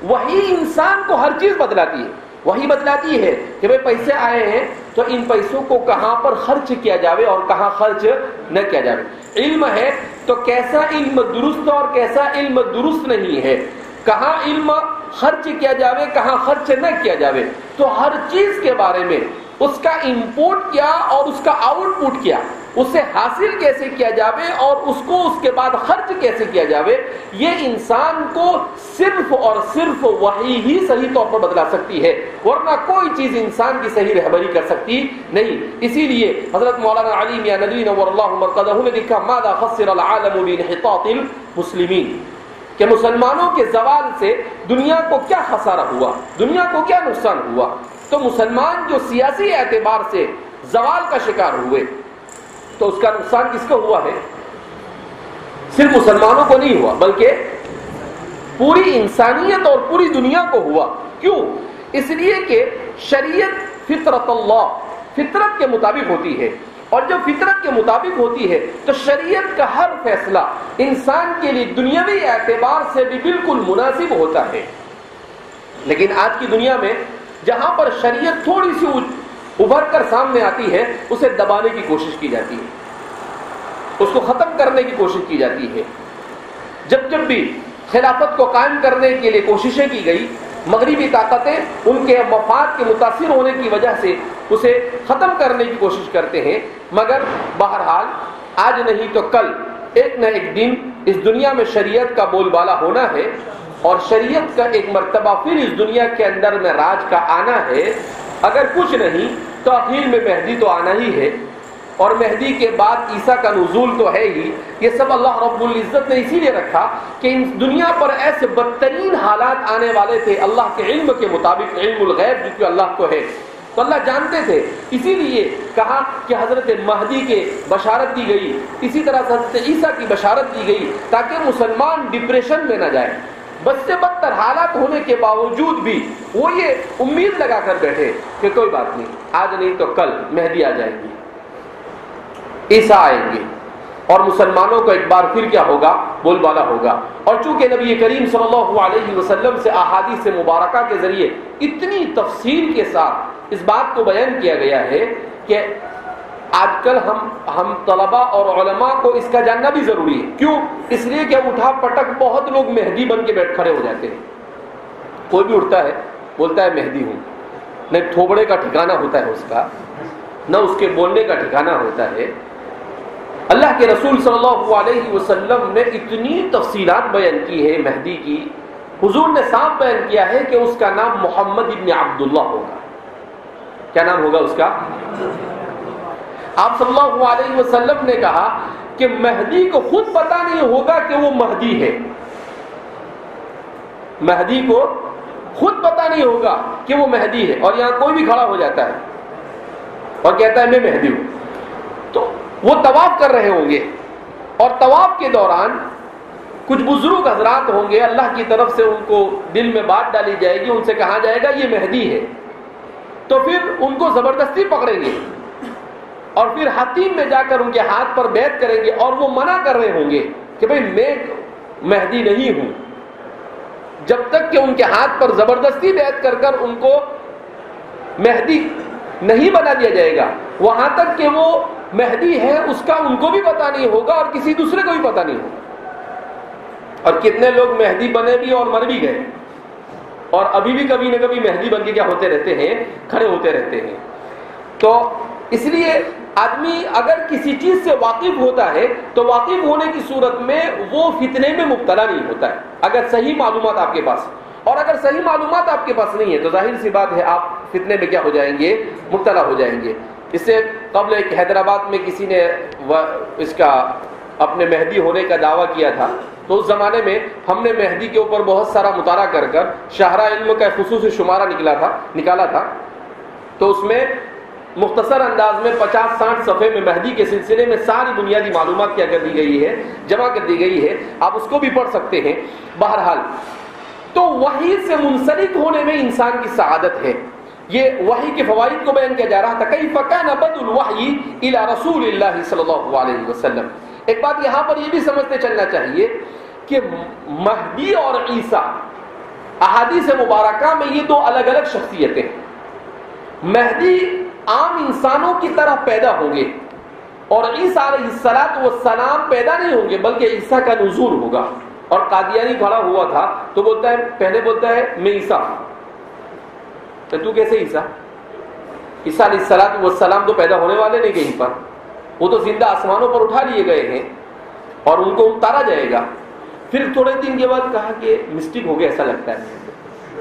Speaker 2: وحی انسان کو ہر چیز بتلاتی ہے. وہی بتلاتی ہے کہ بھئی پیسے آئے ہیں تو ان پیسوں کو کہاں پر خرچ کیا جاوے اور کہاں خرچ نہ کیا جاوے. علم ہے تو کیسا علم درست اور کیسا علم درست نہیں ہے، کہاں علم خرچ کیا جاوے کہاں خرچ نہ کیا جاوے. تو ہر چیز کے بارے میں اس کا انپوٹ کیا اور اس کا آؤٹ پٹ کیا، اسے حاصل کیسے کیا جاوے اور اس کو اس کے بعد خرچ کیسے کیا جاوے، یہ انسان کو صرف اور صرف وحی ہی صحیح طور پر بتلا سکتی ہے، ورنہ کوئی چیز انسان کی صحیح رہبری کر سکتی نہیں۔ اسی لیے حضرت مولانا علی میاں ندوی نور اللہ مرقدہ نے لکھا ماذا خسر العالم بانحطاط المسلمین، کہ مسلمانوں کے زوال سے دنیا کو کیا خسارہ ہوا، دنیا کو کیا نقصان ہوا۔ تو مسلمان جو سیاسی اعتبار سے زوال کا شکار ہوئے تو اس کا نقصان کس کو ہوا ہے؟ صرف مسلمانوں کو نہیں ہوا بلکہ پوری انسانیت اور پوری دنیا کو ہوا۔ کیوں؟ اس لیے کہ شریعت فطرت اللہ، فطرت کے مطابق ہوتی ہے، اور جب فطرت کے مطابق ہوتی ہے تو شریعت کا ہر فیصلہ انسان کے لیے دنیاوی اعتبار سے بھی بالکل مناسب ہوتا ہے۔ لیکن آج کی دنیا میں جہاں پر شریعت تھوڑی سی ابھر کر سامنے آتی ہے اسے دبانے کی کوشش کی جاتی ہے، اس کو ختم کرنے کی کوشش کی جاتی ہے۔ جب جب بھی خلافت کو قائم کرنے کے لیے کوششیں کی گئی، مغربی طاقتیں ان کے مفاد کے متاثر ہونے کی وجہ سے اسے ختم کرنے کی کوشش کرتے ہیں، مگر بہرحال آج نہیں تو کل ایک نہ ایک دن اس دنیا میں شریعت کا بول بالا ہونا ہے، اور شریعت کا ایک مرتبہ پھر اس دنیا کے اندر میں راج کا آنا ہے۔ اگر کچھ نہیں تو اخیر میں مہدی تو آنا ہی ہے، اور مہدی کے بعد عیسیٰ کا نزول تو ہے ہی۔ یہ سب اللہ رب العزت نے اسی لیے رکھا کہ ان دنیا پر ایسے بدترین حالات آنے والے تھے اللہ کے علم کے مطابق، علم الغیب جو کہ اللہ کو ہے، تو اللہ جانتے تھے، اسی لیے کہا کہ حضرت مہدی کے بشارت دی گئی، اسی طرح سے حضرت عیسیٰ کی بشارت دی گئی تاکہ مسلمان ڈپریشن میں نہ جائے۔ بد سے بدتر حالات ہونے کے باوجود بھی وہ یہ امید لگا کر بیٹھے کہ کوئی بات نہیں، آج نہیں تو کل مہدی آ جائیں گی، عیسیٰ آئیں گے، اور مسلمانوں کو ایک بار پھر کیا ہوگا؟ بول بالا ہوگا۔ اور چونکہ نبی کریم صلی اللہ علیہ وسلم سے احادیث مبارکہ کے ذریعے اتنی تفصیل کے ساتھ اس بات کو بیان کیا گیا ہے کہ آج کل ہم طلباء اور علماء کو اس کا جاننا بھی ضروری ہے۔ کیوں؟ اس لیے کہ اٹھا پٹک بہت لوگ مہدی بن کے بیٹھ کھڑے ہو جاتے ہیں۔ کوئی بھی اٹھتا ہے بولتا ہے مہدی ہوں، نہ تھوبڑے کا ٹھکانہ ہوتا ہے اس کا، نہ اس کے بولنے کا ٹھکانہ ہوتا ہے۔ اللہ کے رسول صلی اللہ علیہ وسلم نے اتنی تفصیلات بیان کی ہے مہدی کی، حضور نے صاف بیان کیا ہے کہ اس کا نام محمد ابن عبداللہ ہوگا۔ کیا نام ہوگا اس کا؟ آپ صلی اللہ علیہ وسلم نے کہا کہ مہدی کو خود پتا نہیں ہوگا کہ وہ مہدی ہے، مہدی کو خود پتا نہیں ہوگا کہ وہ مہدی ہے، اور یہاں کوئی بھی کھڑا ہو جاتا ہے اور کہتا ہے میں مہدی ہوں، تو وہ طواف کر رہے ہوں گے، اور طواف کے دوران کچھ بزرگ حضرات ہوں گے، اللہ کی طرف سے ان کو دل میں بات ڈالی جائے گی، ان سے کہا جائے گا یہ مہدی ہے، تو پھر ان کو زبردستی پکڑیں گے اور پھر حتیم میں جا کر ان کے ہاتھ پر بیعت کریں گے، اور وہ منع کر رہے ہوں گے کہ بھئی میں مہدی نہیں ہوں، جب تک کہ ان کے ہاتھ پر زبردستی بیعت کر کر ان کو مہدی نہیں بنا دیا جائے گا، وہاں تک کہ وہ مہدی ہے اس کا ان کو بھی پتا نہیں ہوگا اور کسی دوسرے کو بھی پتا نہیں ہوگا۔ اور کتنے لوگ مہدی بنے بھی اور مر بھی گئے، اور ابھی بھی کبھی نہ کبھی مہدی بن کے کیا ہوتے رہتے ہیں؟ کھڑے ہوتے رہتے ہیں۔ تو اس لیے آدمی اگر کسی چیز سے واقف ہوتا ہے تو واقف ہونے کی صورت میں وہ فتنے میں مبتلا نہیں ہوتا ہے، اگر صحیح معلومات آپ کے پاس، اور اگر صحیح معلومات آپ کے پاس نہیں ہے تو ظاہر سی بات ہے آپ فتنے میں کیا ہو جائیں گے؟ مبتلا ہو جائیں گے۔ اس سے قبل ایک حیدرآباد میں کسی نے اس کا اپنے مہدی ہونے کا دعویٰ کیا تھا، تو اس زمانے میں ہم نے مہدی کے اوپر بہت سارا مطالعہ کر کر شاہراہ علم کا خصوصی شمارہ نکالا تھا، تو اس میں مختصر انداز میں 50-60 صفحے میں مہدی کے سلسلے میں ساری بنیادی معلومات کیا کر دی گئی ہے، جمع کر دی گئی ہے، آپ اس کو بھی پڑھ سکتے ہیں۔ بہرحال تو وحی سے منسلک ہونے میں انسان کی سعادت ہے۔ یہ وحی کے فوائد کو بیان کیا جا رہا تھا، کیف کان بدء الوحی الی رسول اللہ صلی اللہ علیہ وسلم۔ ایک بات یہاں پر یہ بھی سمجھتے چلنا چاہیے کہ مہدی اور عیسیٰ احادیث مبارکہ میں یہ دو الگ الگ شخصیتیں ہیں۔ مہدی عام انسانوں کی طرح پیدا ہوں گے، اور عیسیٰ علیہ السلام پیدا نہیں ہوں گے بلکہ عیسیٰ کا نزول ہوگا۔ اور قادیانی کھڑا ہوا تھا تو بولتا ہے، پہلے بولتا ہے میں عیسیٰ ہوں، تو کیسے عیسیٰ؟ عیسیٰ علیہ السلام تو پیدا ہونے والے نہیں کہیں پر، وہ تو زندہ آسمانوں پر اٹھا لیے گئے ہیں اور ان کو اتارا جائے گا. پھر تھوڑے دن کے بعد کہا کہ مسٹیک ہو گیا ایسا لگتا ہے,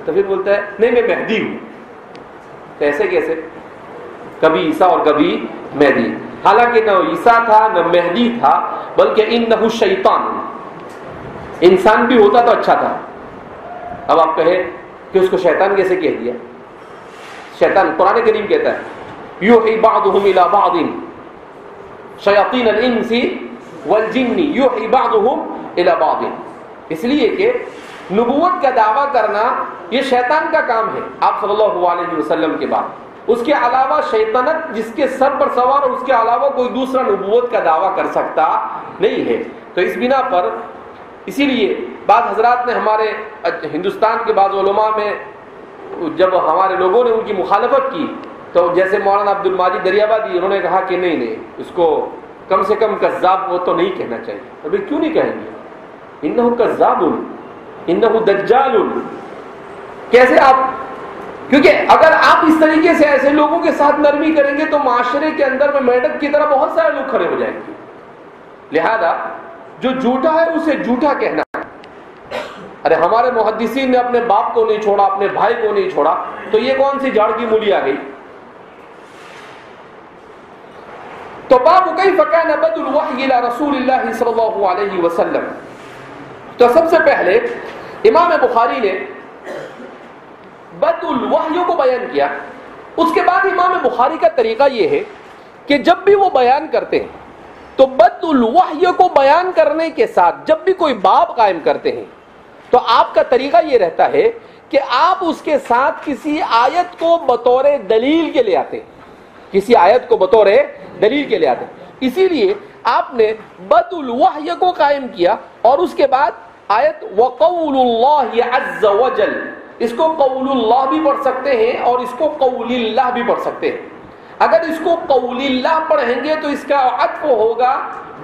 Speaker 2: تو پھر بولتا ہے نہیں میں مہدی ہوں. تو ایسے کیسے؟ کبھی عیسیٰ اور کبھی مہدی. حالانکہ نہ عیسیٰ تھا نہ مہدی تھا, بلکہ انہ شیطان, انسان بھی ہوتا تو اچھا تھا. اب آپ کہیں کہ اس کو شیطان کیسے کہہ دیا؟ شیطان قرآن کریم کہتا ہے یوحی بعضهم الی بعض شیاطین الانس والجن یوحی بعضهم الی بعض. اس لیے کہ نبوت کا دعویٰ کرنا یہ شیطان کا کام ہے آپ صلی اللہ علیہ وسلم کے بعد. اس کے علاوہ شیطنت جس کے سر پر سوار اور اس کے علاوہ کوئی دوسرا نبوت کا دعویٰ کر سکتا نہیں ہے. تو اس بنا پر اسی لیے بعض حضرات نے ہمارے ہندوستان کے بعض علماء میں جب ہمارے لوگوں نے ان کی مخالفت کی تو جیسے مولانا عبد الماجد دریابادی, انہوں نے کہا کہ نہیں اس کو کم سے کم کذاب وہ تو نہیں کہنا چاہیے. ابھی کیوں نہیں کہیں گے؟ انہ کذاب انہ دجال. کیسے آپ؟ کیونکہ اگر آپ اس طریقے سے ایسے لوگوں کے ساتھ نرمی کریں گے تو معاشرے کے اندر میں میڈک کی طرح بہت سارے لوگ کھڑے ہو جائیں گے. لہذا جو جھوٹا ہے اسے جھوٹا کہنا ہے. ارے ہمارے محدثین نے اپنے باپ کو نہیں چھوڑا, اپنے بھائی کو نہیں چھوڑا, تو یہ کون سی جھاڑ کی مولی آ گئی؟ تو باب کیف کان بدء الوحی الی رسول اللہ صلی اللہ علیہ وسلم. تو سب سے پہلے امام بخاری نے بدء الوحی کو بیان کیا. اس کے بعد امام بخاری کا طریقہ یہ ہے کہ جب بھی وہ بیان کرتے ہیں تو بدء الوحی کو بیان کرنے کے ساتھ جب بھی کوئی باب قائم کرتے ہیں تو آپ کا طریقہ یہ رہتا ہے کہ آپ اس کے ساتھ کسی آیت کو بطور دلیل کے لے آتے ہیں, کسی آیت کو بطور دلیل کے لے آتے ہیں. اسی لیے آپ نے بدء الوحی کو قائم کیا اور اس کے بعد آیت وقول اللہ عز وجل, اس کو قول اللہ بھی پڑھ سکتے ہیں اور اس کو قول اللہ بھی پڑھ سکتے ہیں. اگر اس کو قول اللہ پڑھیں گے تو اس کا عطف ہوگا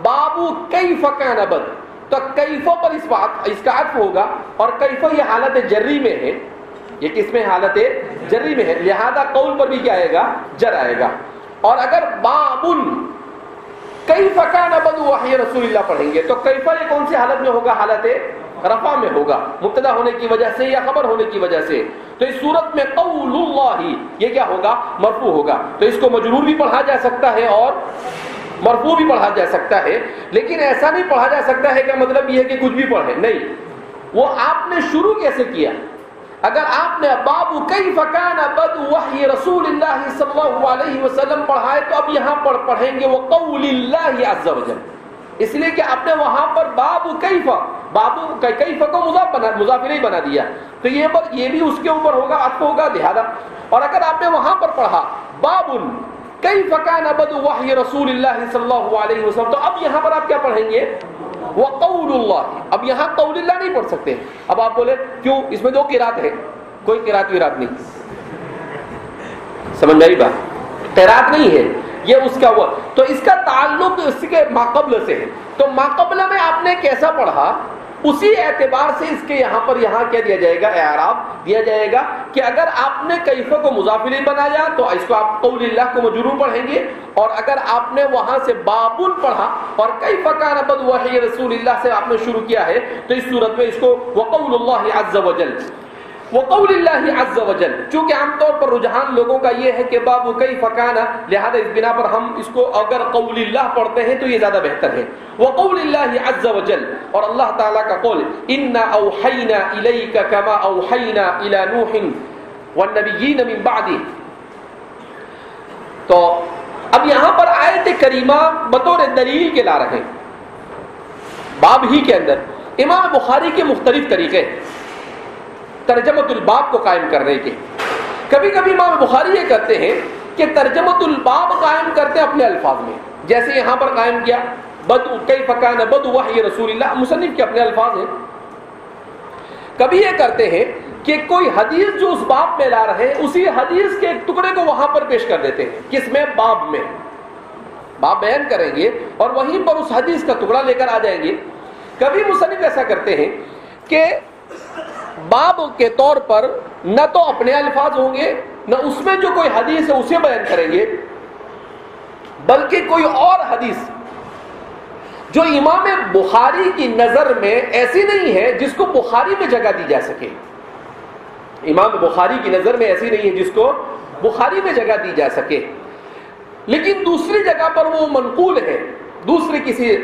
Speaker 2: باب کیف کان بدء, تو کیف پر اس کا عطف ہوگا اور کیف یہ حالت جری میں ہے, یہ کس میں حالت جری میں ہے, لہذا قول پر بھی کیا آئے گا؟ جر آئے گا. اور اگر باب کیف کان بدء وحی رسول اللہ پڑھیں گے تو کیف یہ کون سی حالت میں ہوگا؟ حالت رفع میں ہوگا, مبتدا ہونے کی وجہ سے یا خبر ہونے کی وجہ سے. تو اس صورت میں قول اللہ یہ کیا ہوگا؟ مرفوع ہوگا. تو اس کو مجرور بھی پڑھا جا سکتا ہے اور مرفوع بھی پڑھا جا سکتا ہے, لیکن ایسا نہیں پڑھا جا سکتا ہے کہ مطلب یہ ہے کہ کچھ بھی پڑھے, نہیں. وہ آپ نے شروع کیسے کیا؟ اگر آپ نے باب کیف کان بدء وحی رسول اللہ صلی اللہ علیہ وسلم پڑھا ہے تو اب یہاں پر پڑھیں گے وقول اللہ عز وجل, اس لیے کہ آپ نے وہاں پر باب کیف کو مضاف الیہ بنا دیا, تو یہ بھی اس کے اوپر ہوگا, عطف ہوگا لہذا. اور اگر آپ نے وہاں پر پڑھا باب کیف کان بدء وحی رسول اللہ صلی اللہ علیہ وسلم, تو اب یہاں پر آپ کیا پڑھیں گے؟ وقول اللہ. اب یہاں قول اللہ نہیں پڑھ سکتے. اب آپ بولے کیوں؟ اس میں دو قرات ہے, کوئی قرات ویرات نہیں. سمجھ آئی بات؟ قرات نہیں ہے یہ اس کا وہ, تو اس کا تعلق اس کے ماقبل سے ہے. تو ماقبل میں آپ نے کیسا پڑھا اسی اعتبار سے اس کے یہاں کیا دیا جائے گا؟ اعراب دیا جائے گا کہ اگر آپ نے کیف کو مضاف الیہ بنایا تو اس کو آپ قول اللہ کو مجرور پڑھیں گے, اور اگر آپ نے وہاں سے بابن پڑھا اور کیف کان بدء وحی رسول اللہ سے آپ نے شروع کیا ہے تو اس صورت میں اس کو وقول اللہ عز وجل, وقول اللہ عز وجل. چونکہ عام طور پر رجحان لوگوں کا یہ ہے کہ باب کیف کان, لہذا اس بنا پر ہم اس کو اگر قول اللہ پڑھتے ہیں تو یہ زیادہ بہتر ہے. وقول اللہ عز وجل, اور اللہ تعالیٰ کا قول انا اوحینا الیک کما اوحینا الی نوح والنبیین من بعدہ. تو اب یہاں پر آیت کریمہ بطور دلیل کے لا رہے ہیں باب ہی کے اندر. امام بخاری کے مختلف طریقے ترجمۃ الباب کو قائم کرنے کے. کبھی کبھی امام بخاری یہ کرتے ہیں کہ ترجمۃ الباب قائم کرتے ہیں اپنے الفاظ میں, جیسے یہاں پر قائم کیا بدء کیف کان بدء وحی رسول اللہ, مصنف کے اپنے الفاظ ہیں. کبھی یہ کرتے ہیں کہ کوئی حدیث جو اس باب میں لا رہے ہیں اسی حدیث کے ایک ٹکڑے کو وہاں پر پیش کر دیتے ہیں. کس میں؟ باب میں. باب بیان کریں گے اور وہیں پر اس حدیث کا ٹکڑا لے کر آ جائیں گے. کبھی مصنف ایسا کرتے ہیں کہ باب کے طور پر نہ تو اپنے الفاظ ہوں گے نہ اس میں جو کوئی حدیث ہے اسے بیان کریں گے, بلکہ کوئی اور حدیث جو امام بخاری کی نظر میں ایسی نہیں ہے جس کو بخاری میں جگہ دی جا سکے، امام بخاری کی نظر میں ایسی نہیں ہے جس کو بخاری میں جگہ دی جا سکے، لیکن دوسری جگہ پر وہ منقول ہے دوسری کسی،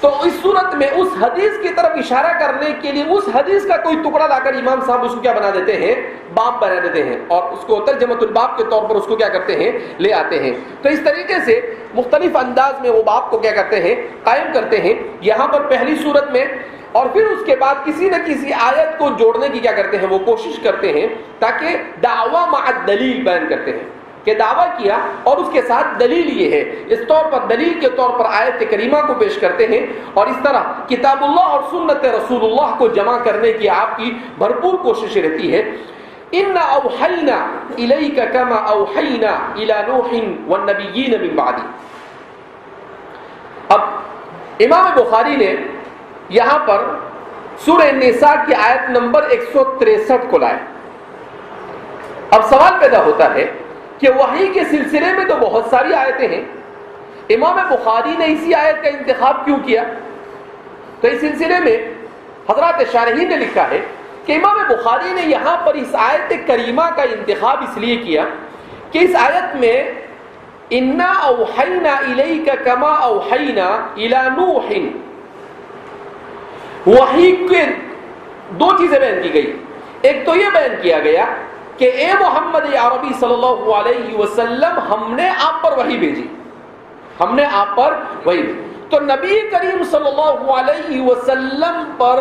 Speaker 2: تو اس صورت میں اس حدیث کی طرف اشارہ کرنے کے لیے اس حدیث کا کوئی ٹکڑا لا کر امام صاحب اس کو کیا بنا دیتے ہیں، باب بنا دیتے ہیں، اور اس کو ترجمۃ الباب کے طور پر اس کو کیا کرتے ہیں، لے آتے ہیں۔ تو اس طریقے سے مختلف انداز میں وہ باب کو کیا کرتے ہیں، قائم کرتے ہیں، یہاں پر پہلی صورت میں، اور پھر اس کے بعد کسی نہ کسی آیت کو جوڑنے کی کیا کرتے ہیں، وہ کوشش کرتے ہیں، تاکہ دعویٰ مع الدلیل بیان کرتے ہیں کہ دعویٰ کیا اور اس کے ساتھ دلیل یہ ہے، اس طور پر دلیل کے طور پر آیت کریمہ کو پیش کرتے ہیں، اور اس طرح کتاب اللہ اور سنت رسول اللہ کو جمع کرنے کی آپ کی بھرپور کوشش رہتی ہے۔ اِنَّا أَوْحَيْنَا إِلَيْكَ كَمَا أَوْحَيْنَا إِلَى نُوحٍ وَالنَّبِيِّينَ مِن بَعْدِهِ۔ اب امام بخاری نے یہاں پر سورہ نساء کی آیت نمبر 163 کو لائے۔ اب سوال پیدا ہوتا ہے کہ وحی کے سلسلے میں تو بہت ساری آیتیں ہیں، امام بخاری نے اسی آیت کا انتخاب کیوں کیا؟ تو اس سلسلے میں حضرات شارحین نے لکھا ہے کہ امام بخاری نے یہاں پر اس آیت کریمہ کا انتخاب اس لیے کیا کہ اس آیت میں اِنَّا أَوْحَيْنَا إِلَيْكَ كَمَا أَوْحَيْنَا إِلَى نُوحٍ، وحی کے دو چیزیں بیان کی گئی۔ ایک تو یہ بیان کیا گیا کہ اے محمد عربی صلی اللہ علیہ وسلم، ہم نے آپ پر وحی بھیجی، ہم نے آپ پر وحی بھیجی۔ تو نبی کریم صلی اللہ علیہ وسلم پر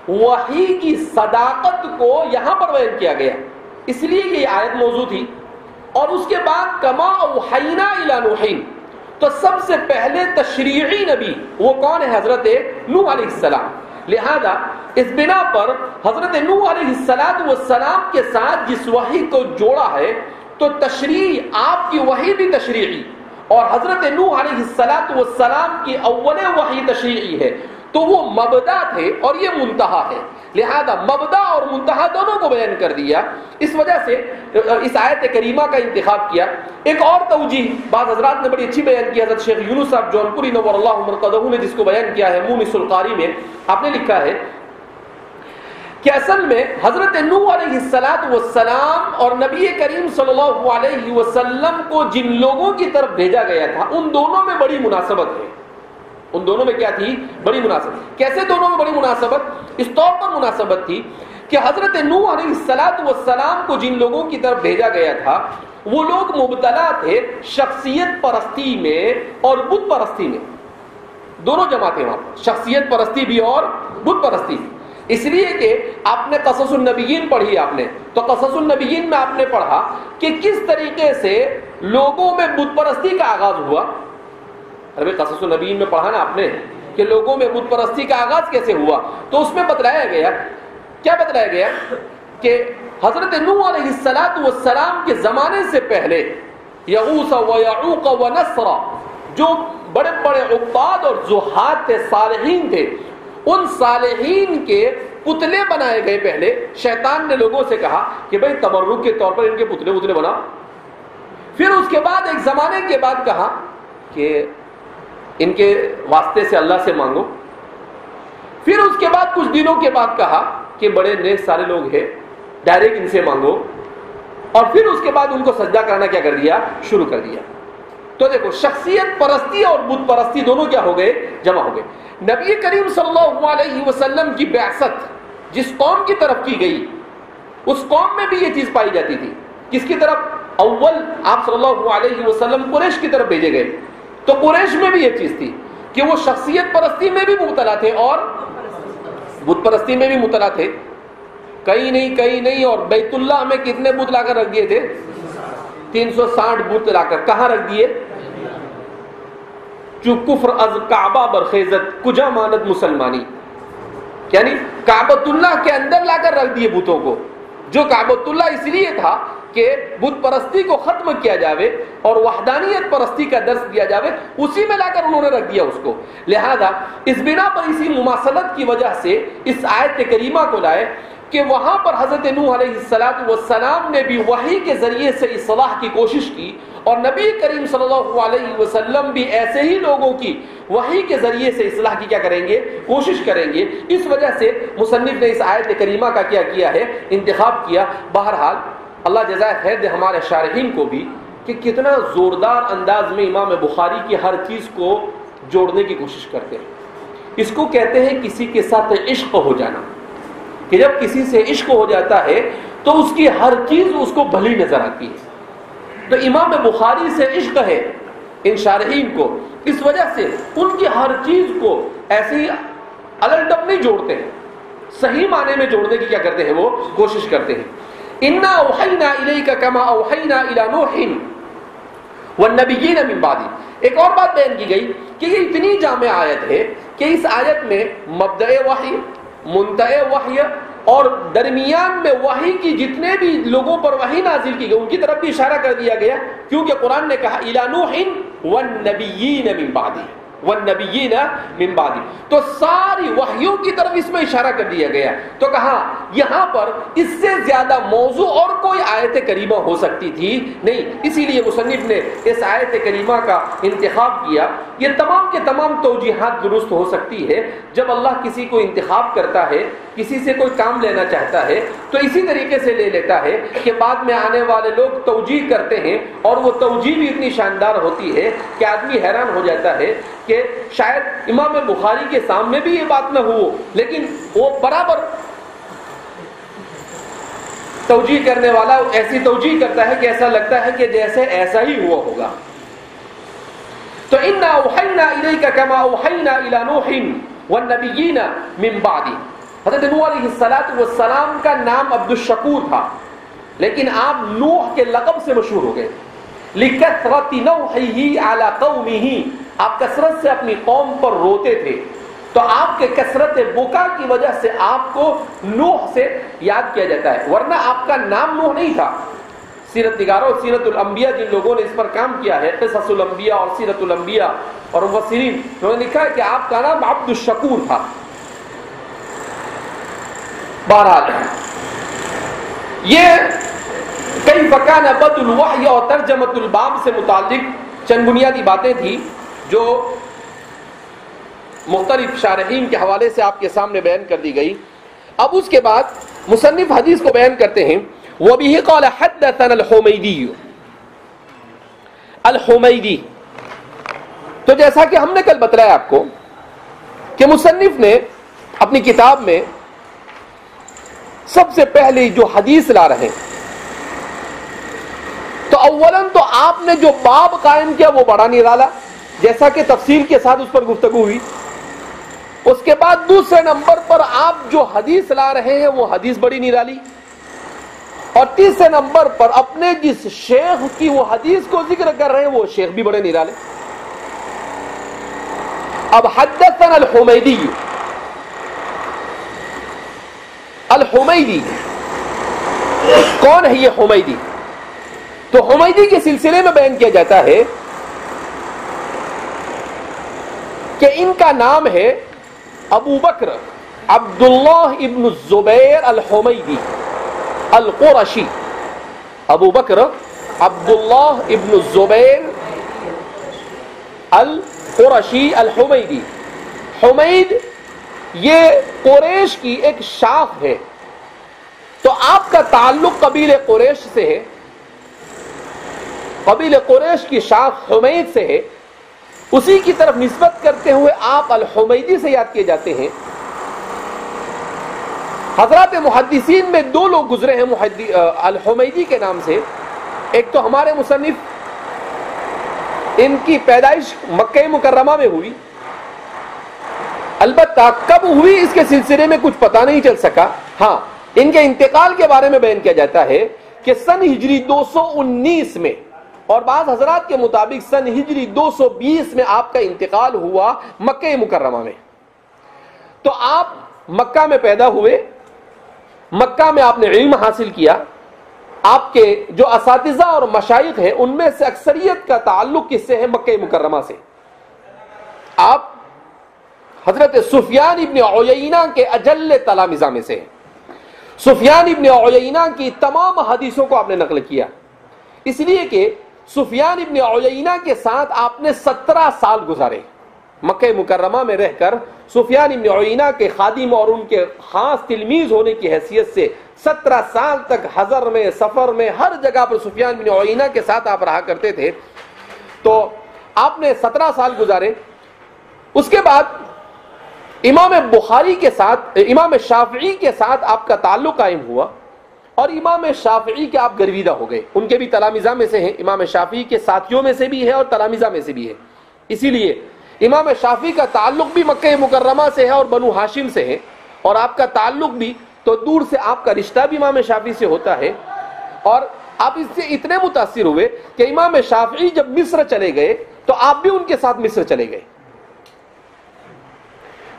Speaker 2: وحی کی صداقت کو یہاں پر بیان کیا گیا، اس لیے یہ آیت موضوع تھی۔ اور اس کے بعد کما اوحینا الی نوح، تو سب سے پہلے تشریعی نبی وہ کون ہے؟ حضرت نوح علیہ السلام۔ لہذا اس بنا پر حضرت نوح علیہ السلام کے ساتھ جس وحی کو جوڑا ہے، تو تشریع آپ کی وحی بھی تشریعی، اور حضرت نوح علیہ السلام کی اول وحی تشریعی ہے، تو وہ مبدا تھے اور یہ منتہا ہے، لہذا مبدا اور منتہا دونوں کو بیان کر دیا۔ اس وجہ سے اس آیت کریمہ کا انتخاب کیا۔ ایک اور توجیہ بعض حضرات نے بڑی اچھی بیان کی، حضرت شیخ یونس صاحب جونپوری نور اللہ مرقدہ نے جس کو بیان کیا ہے مونس القاری میں، آپ نے لکھا ہے کہ اصل میں حضرت نوح علیہ السلام اور نبی کریم صلی اللہ علیہ وسلم کو جن لوگوں کی طرف بھیجا گیا تھا، ان دونوں میں بڑی مناسبت ہے۔ ان دونوں میں کیا تھی؟ بڑی مناسبت۔ کیسے دونوں میں بڑی مناسبت؟ اس طور پر مناسبت تھی کہ حضرت نوح علیہ السلام کو جن لوگوں کی طرف بھیجا گیا تھا، وہ لوگ مبتلا تھے شخصیت پرستی میں اور بت پرستی میں، دونوں جمع تھے وہاں پر، شخصیت پرستی بھی اور بت پرستی بھی۔ اس لیے کہ آپ نے قصص النبیین پڑھی، آپ نے تو قصص النبیین میں آپ نے پڑھا کہ کس طریقے سے لوگوں میں بت پرستی کا آغاز ہوا۔ ارے قصص النبیین میں پڑھا نا آپ نے کہ لوگوں میں بت پرستی کا آغاز کیسے ہوا، تو اس میں بتلایا گیا، کیا بتلایا گیا کہ حضرت نوح علیہ السلام کے زمانے سے پہلے یغوث و یعوق و نسر، جو بڑے بڑے عباد اور زہاد تھے، صالحین تھے، ان صالحین کے پتلے بنائے گئے۔ پہلے شیطان نے لوگوں سے کہا کہ بھئی تبرک کے طور پر ان کے پتلے بنا، پھر اس کے بعد ایک زمانے کے بعد کہا کہ ان کے واسطے سے اللہ سے مانگو، پھر اس کے بعد کچھ دنوں کے بعد کہا کہ بڑے نیک سارے لوگ ہیں، ڈائریکٹ ان سے مانگو، اور پھر اس کے بعد ان کو سجدہ کرنا کیا کر دیا؟ شروع کر دیا۔ تو دیکھو شخصیت پرستی اور بت پرستی دونوں کیا ہو گئے؟ جمع ہو گئے۔ نبی کریم صلی اللہ علیہ وسلم کی بعثت جس قوم کی طرف کی گئی، اس قوم میں بھی یہ چیز پائی جاتی تھی۔ کس کی طرف؟ اول آپ صلی اللہ علیہ وسلم قریش کی طرف بھیجے گئے، تو قریش میں بھی یہ چیز تھی کہ وہ شخصیت پرستی میں بھی مبتلا تھے اور بت پرستی میں بھی مبتلا تھے۔ کہیں نہیں، اور بیت اللہ میں کتنے بت لا کر رکھ دیے تھے؟ 360 بت لا کر کہاں رکھ دیے؟ جو کفر از کعبہ برخیزت کجا مانت مسلمانی، یعنی کعبۃ اللہ کے اندر لا کر رکھ دیے بتوں کو، جو کعبۃ اللہ اس لیے تھا کہ بت پرستی کو ختم کیا جاوے اور وحدانیت پرستی کا درس دیا جاوے، اسی میں لا کر انہوں نے رکھ دیا اس کو۔ لہذا اس بنا پر اسی مماثلت کی وجہ سے اس آیت کریمہ کو لائے کہ وہاں پر حضرت نوح علیہ السلام نے بھی وحی کے ذریعے سے اصلاح کی کوشش کی، اور نبی کریم صلی اللہ علیہ وسلم بھی ایسے ہی لوگوں کی وحی کے ذریعے سے اصلاح کی کیا کریں گے، کوشش کریں گے۔ اس وجہ سے مصنف نے اس آیت کریمہ کا کیا ہے، انتخاب کیا۔ بہرحال اللہ جزائے خیر دے ہمارے شارحین کو بھی کہ کتنا زوردار انداز میں امام بخاری کی ہر چیز کو جوڑنے کی کوشش کرتے ہیں۔ اس کو کہتے ہیں کسی کے ساتھ عشق ہو جانا، کہ جب کسی سے عشق ہو جاتا ہے تو اس کی ہر چیز اس کو بھلی نظر آتی ہے۔ تو امام بخاری سے عشق ہے ان شارحین کو، اس وجہ سے ان کی ہر چیز کو ایسے ہی الٹ نہیں جوڑتے ہیں، صحیح معنی میں جوڑنے کی کیا کرتے ہیں، وہ کوشش کرتے ہیں۔ انا اوحینا الیک کما اوحینا الی نوح والنبیین من بعد۔ ایک اور بات بیان کی گئی کہ یہ اتنی جامع آیت ہے کہ اس آیت میں مبدأ وحی، منتہے وحی اور درمیان میں وحی کی جتنے بھی لوگوں پر وحی نازل کی گئی ان کی طرف بھی اشارہ کر دیا گیا، کیونکہ قرآن نے کہا الی نوح والنبیین من بعد، والنبیین من بعد، تو ساری وحیوں کی طرف اس میں اشارہ کر دیا گیا۔ تو کہا یہاں پر اس سے زیادہ موضوع اور کوئی آیت کریمہ ہو سکتی تھی نہیں، اسی لیے مصنف نے اس آیت کریمہ کا انتخاب کیا۔ یہ تمام کے تمام توجیحات درست ہو سکتی ہے۔ جب اللہ کسی کو انتخاب کرتا ہے، کسی سے کوئی کام لینا چاہتا ہے تو اسی طریقے سے لے لیتا ہے کہ بعد میں آنے والے لوگ توجیح کرتے ہیں، اور وہ توجیح بھی اتنی شاندار ہوتی ہے کہ آدمی حیران ہو جاتا ہے کہ شاید امام بخاری کے سامنے بھی یہ بات نہ ہو، لیکن وہ برابر توجیح کرنے والا ایسی توجیح کرتا ہے کہ ایسا لگتا ہے کہ جیسے ایسا ہی ہوا ہوگا۔ تو انا اوحینا الیک کما اوحینا الی نوح والنبیین من بعد۔ حضرت نوح علیہ السلام کا نام عبد الشکور تھا، لیکن آپ نوح کے لقب سے مشہور ہو گئے۔ لکثرت نوحہ علی قومہ، آپ کثرت سے اپنی قوم پر روتے تھے، تو آپ کے کثرت بکا کی وجہ سے آپ کو نوح سے یاد کیا جاتا ہے، ورنہ آپ کا نام نوح نہیں تھا۔ سیرت نگاروں، سیرت الانبیاء جن لوگوں نے اس پر کام کیا ہے، قصص الانبیاء اور سیرت الانبیاء اور مفسرین، انہوں نے لکھا ہے کہ آپ کا نام عبد الشکور تھا۔ بہرحال یہ کیف کان بدء الوحی اور ترجمۃ الباب سے متعلق چند بنیادی باتیں تھیں جو مختلف شارحین کے حوالے سے آپ کے سامنے بیان کر دی گئی۔ اب اس کے بعد مصنف حدیث کو بیان کرتے ہیں۔ وَبِهِ قَالَ حَدَّثَنَا الْحُمَيْدِيُّ۔ الحمیدی، تو جیسا کہ ہم نے کل بتلایا آپ کو کہ مصنف نے اپنی کتاب میں سب سے پہلے جو حدیث لا رہے ہیں، تو اولاً تو آپ نے جو باب قائم کیا وہ بڑا نرالا، جیسا کہ تفصیل کے ساتھ اس پر گفتگو ہوئی۔ اس کے بعد دوسرے نمبر پر آپ جو حدیث لا رہے ہیں وہ حدیث بڑی نرالی، اور تیسرے نمبر پر اپنے جس شیخ کی وہ حدیث کو ذکر کر رہے ہیں وہ شیخ بھی بڑے نرالے۔ اب حدثنا الحمیدی، الحمیدی کون ہے یہ حمیدی؟ تو حمیدی کے سلسلے میں بیان کیا جاتا ہے کہ ان کا نام ہے ابو بکر عبداللہ ابن الزبیر الحمیدی القرشی۔ ابو بکر عبداللہ ابن الزبیر القرشی الحمیدی۔ حمید یہ قریش کی ایک شاخ ہے، تو آپ کا تعلق قبیل قریش سے ہے، قبیل قریش کی شاخ حمید سے ہے، اسی کی طرف نسبت کرتے ہوئے آپ الحمیدی سے یاد کیے جاتے ہیں۔ حضرات محدثین میں دو لوگ گزرے ہیں الحمیدی کے نام سے، ایک تو ہمارے مصنف، ان کی پیدائش مکہ مکرمہ میں ہوئی، البتہ کب ہوئی اس کے سلسلے میں کچھ پتہ نہیں چل سکا۔ ہاں، ان کے انتقال کے بارے میں بیان کیا جاتا ہے کہ سن ہجری 219 میں، اور بعض حضرات کے مطابق سن ہجری 220 میں آپ کا انتقال ہوا مکہ مکرمہ میں۔ تو آپ مکہ میں پیدا ہوئے، مکہ میں آپ نے علم حاصل کیا، آپ کے جو اساتذہ اور مشائخ ہیں ان میں سے اکثریت کا تعلق کس سے ہے؟ مکہ مکرمہ سے۔ آپ حضرت سفیان ابن عیینہ کے اجل تلامذہ میں سے ہیں۔ سفیان ابن عیینہ کی تمام حدیثوں کو آپ نے نقل کیا، اس لیے کہ سفیان ابن عیینہ کے ساتھ آپ نے 17 سال گزارے مکہ مکرمہ میں رہ کر۔ سفیان ابن عیینہ کے خادم اور ان کے خاص تلمیذ ہونے کی حیثیت سے 17 سال تک حضر میں، سفر میں، ہر جگہ پر سفیان ابن عیینہ کے ساتھ آپ رہا کرتے تھے۔ تو آپ نے 17 سال گزارے۔ اس کے بعد امام بخاری کے ساتھ، امام شافعی کے ساتھ آپ کا تعلق قائم ہوا، اور امام شافعی کے آپ گرویدہ ہو گئے، ان کے بھی تلامذہ میں سے ہیں، امام شافعی کے ساتھیوں میں سے بھی ہے اور تلامذہ میں سے بھی ہے۔ اسی لیے امام شافعی کا تعلق بھی مکہ مکرمہ سے ہے اور بنو ہاشم سے ہے، اور آپ کا تعلق بھی تو دور سے آپ کا رشتہ بھی امام شافعی سے ہوتا ہے، اور آپ اس سے اتنے متاثر ہوئے کہ امام شافعی جب مصر چلے گئے تو آپ بھی ان کے ساتھ مصر چلے گئے۔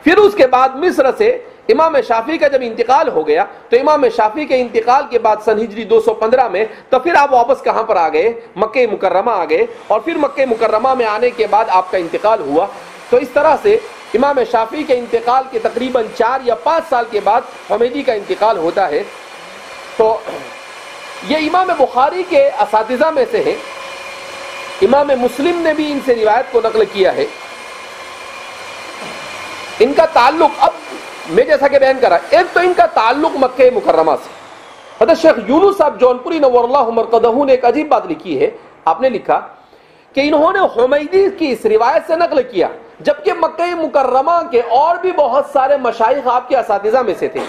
Speaker 2: پھر اس کے بعد مصر سے امام شافعی کا جب انتقال ہو گیا تو امام شافعی کے انتقال کے بعد سن ہجری 215 میں تو پھر آپ واپس کہاں پر آ گئے؟ مکہ مکرمہ آ گئے، اور پھر مکہ مکرمہ میں آنے کے بعد آپ کا انتقال ہوا۔ تو اس طرح سے امام شافعی کے انتقال کے تقریباً 4 یا 5 سال کے بعد حمیدی کا انتقال ہوتا ہے۔ تو یہ امام بخاری کے اساتذہ میں سے ہیں۔ امام مسلم نے بھی ان سے روایت کو نقل کیا ہے۔ ان کا تعلق، اب میں جیسا کہ بیان کرا، ایک تو ان کا تعلق مکہ مکرمہ سے۔ حضرت شیخ یونس صاحب جونپوری نور اللہ مرقدہ نے ایک عجیب بات لکھی ہے، آپ نے لکھا کہ انہوں نے حمیدی کی اس روایت سے نقل کیا، جبکہ مکہ مکرمہ کے اور بھی بہت سارے مشائخ آپ کے اساتذہ میں سے تھے،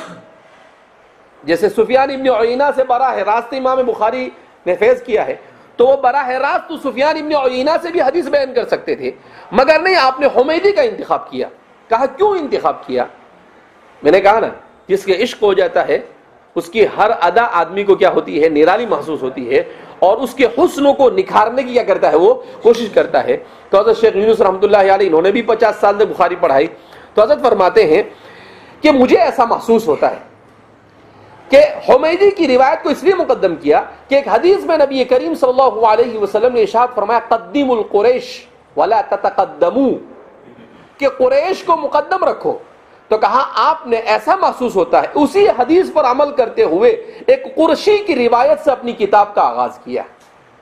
Speaker 2: جیسے سفیان ابن عیینہ سے براہ راست امام بخاری نے فیض کیا ہے، تو وہ براہ راست تو سفیان ابن عیینہ سے بھی حدیث بیان کر سکتے تھے، مگر نہیں، آپ نے حمیدی کا انتخاب کیا۔ کہا کیوں انتخاب کیا؟ میں نے کہا نا، جس کے عشق ہو جاتا ہے اس کی ہر ادا آدمی کو کیا ہوتی ہے؟ نرالی محسوس ہوتی ہے، اور اس کے حسن کو نکھارنے کی کیا کرتا ہے؟ وہ کوشش کرتا ہے۔ تو حضرت شیخ یونس رحمۃ اللہ علیہ، انہوں نے بھی 50 سال تک بخاری پڑھائی، تو حضرت فرماتے ہیں کہ مجھے ایسا محسوس ہوتا ہے کہ حمیدی کی روایت کو اس لیے مقدم کیا کہ ایک حدیث میں نبی کریم صلی اللہ علیہ وسلم نے ارشاد فرمایا قدموا القریش ولا تتقدموا، کہ قریش کو مقدم رکھو۔ تو کہا آپ نے ایسا محسوس ہوتا ہے، اسی حدیث پر عمل کرتے ہوئے ایک قرشی کی روایت سے اپنی کتاب کا آغاز کیا،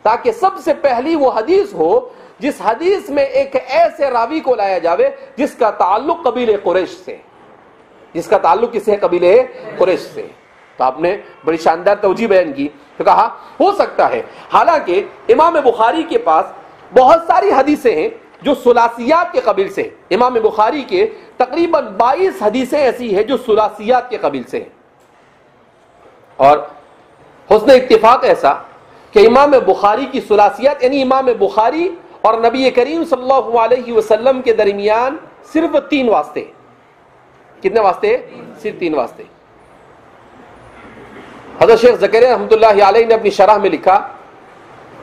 Speaker 2: تاکہ سب سے پہلی وہ حدیث ہو جس حدیث میں ایک ایسے راوی کو لایا جاوے جس کا تعلق قبیلہ قریش سے، جس کا تعلق کس سے؟ قبیلہ قریش سے۔ تو آپ نے بڑی شاندار توجیہ بیان کی، تو کہا ہو سکتا ہے، حالانکہ امام بخاری کے پاس بہت ساری حدیثیں ہیں جو ثلاثیات کے قبیل سے، امام بخاری کے تقریباً 22 حدیثیں ایسی ہیں جو ثلاثیات کے قبیل سے ہیں، اور حسن اتفاق ایسا کہ امام بخاری کی ثلاثیات، یعنی امام بخاری اور نبی کریم صلی اللہ علیہ وسلم کے درمیان صرف 3 واسطے۔ کتنے واسطے؟ صرف 3 واسطے۔ حضرت شیخ زکریا رحمۃ اللہ علیہ نے اپنی شرح میں لکھا،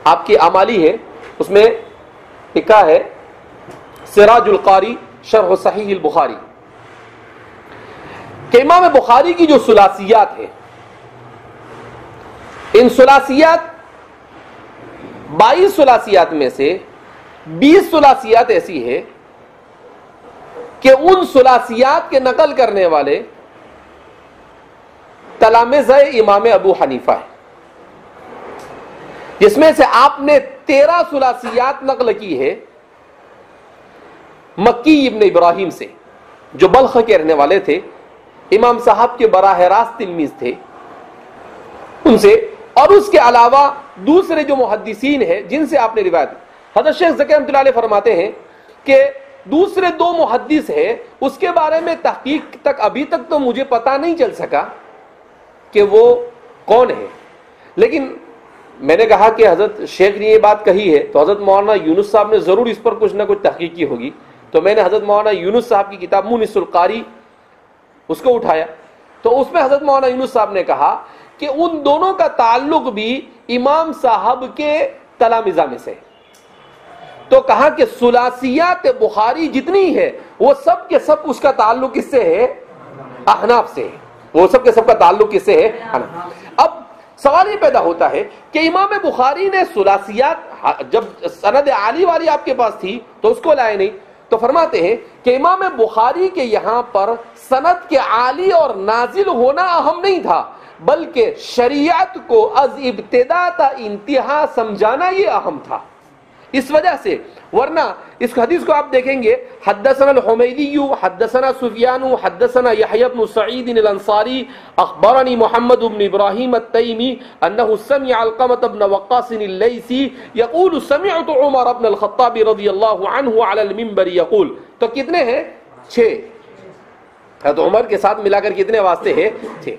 Speaker 2: آپ کی اعمالی ہے، اس میں لکھا ہے سراج القاری شرح صحیح البخاری، کہ امام بخاری کی جو ثلاثیات ہیں، ان ثلاثیات 22 ثلاثیات میں سے 20 ثلاثیات ایسی ہے کہ ان ثلاثیات کے نقل کرنے والے تلامذہ امام ابو حنیفہ ہے، جس میں سے آپ نے 13 ثلاثیات نقل کی ہے مکی ابن ابراہیم سے، جو بلخ کے رہنے والے تھے، امام صاحب کے براہ راست تلمیذ تھے، ان سے، اور اس کے علاوہ دوسرے جو محدثین ہیں جن سے آپ نے روایت، حضرت شیخ زکریا رحمۃ اللہ علیہ فرماتے ہیں کہ دوسرے 2 محدث ہیں، اس کے بارے میں تحقیق تک ابھی تک تو مجھے پتہ نہیں چل سکا کہ وہ کون ہے، لیکن میں نے کہا کہ حضرت شیخ نے یہ بات کہی ہے تو حضرت مولانا یونس صاحب نے ضرور اس پر کچھ نہ کچھ تحقیق کی ہوگی، تو میں نے حضرت مولانا یونس صاحب کی کتاب مونس القاری اس کو اٹھایا، تو اس میں حضرت مولانا یونس صاحب نے کہا کہ ان دونوں کا تعلق بھی امام صاحب کے تلامذہ میں سے، تو کہا کہ ثلاثیات بخاری جتنی ہے وہ سب کے سب اس کا تعلق کس سے ہے؟ احناف سے، وہ سب کے سب کا تعلق کس سے ہے؟ احناف۔ اب سوال یہ پیدا ہوتا ہے کہ امام بخاری نے ثلاثیات، جب سند عالی والی آپ کے پاس تھی تو اس کو لائے نہیں، تو فرماتے ہیں کہ امام بخاری کے یہاں پر سند کے عالی اور نازل ہونا اہم نہیں تھا، بلکہ شریعت کو از ابتدا تا انتہا سمجھانا یہ اہم تھا. اس وجہ سے ورنہ اس حدیث کو آپ دیکھیں گے حدثنا الحمیدی حدثنا سفیان حدثنا یحیی بن سعید الانصاری اخبرنی محمد بن ابراہیم التیمی انه سمع علقمة بن وقاص اللیثی یقول سمعت عمر بن الخطاب رضی اللہ عنہ علی المنبر یقول. تو کتنے ہیں؟ 6. حضرت عمر کے ساتھ ملا کر کتنے واسطے ہیں؟ 6.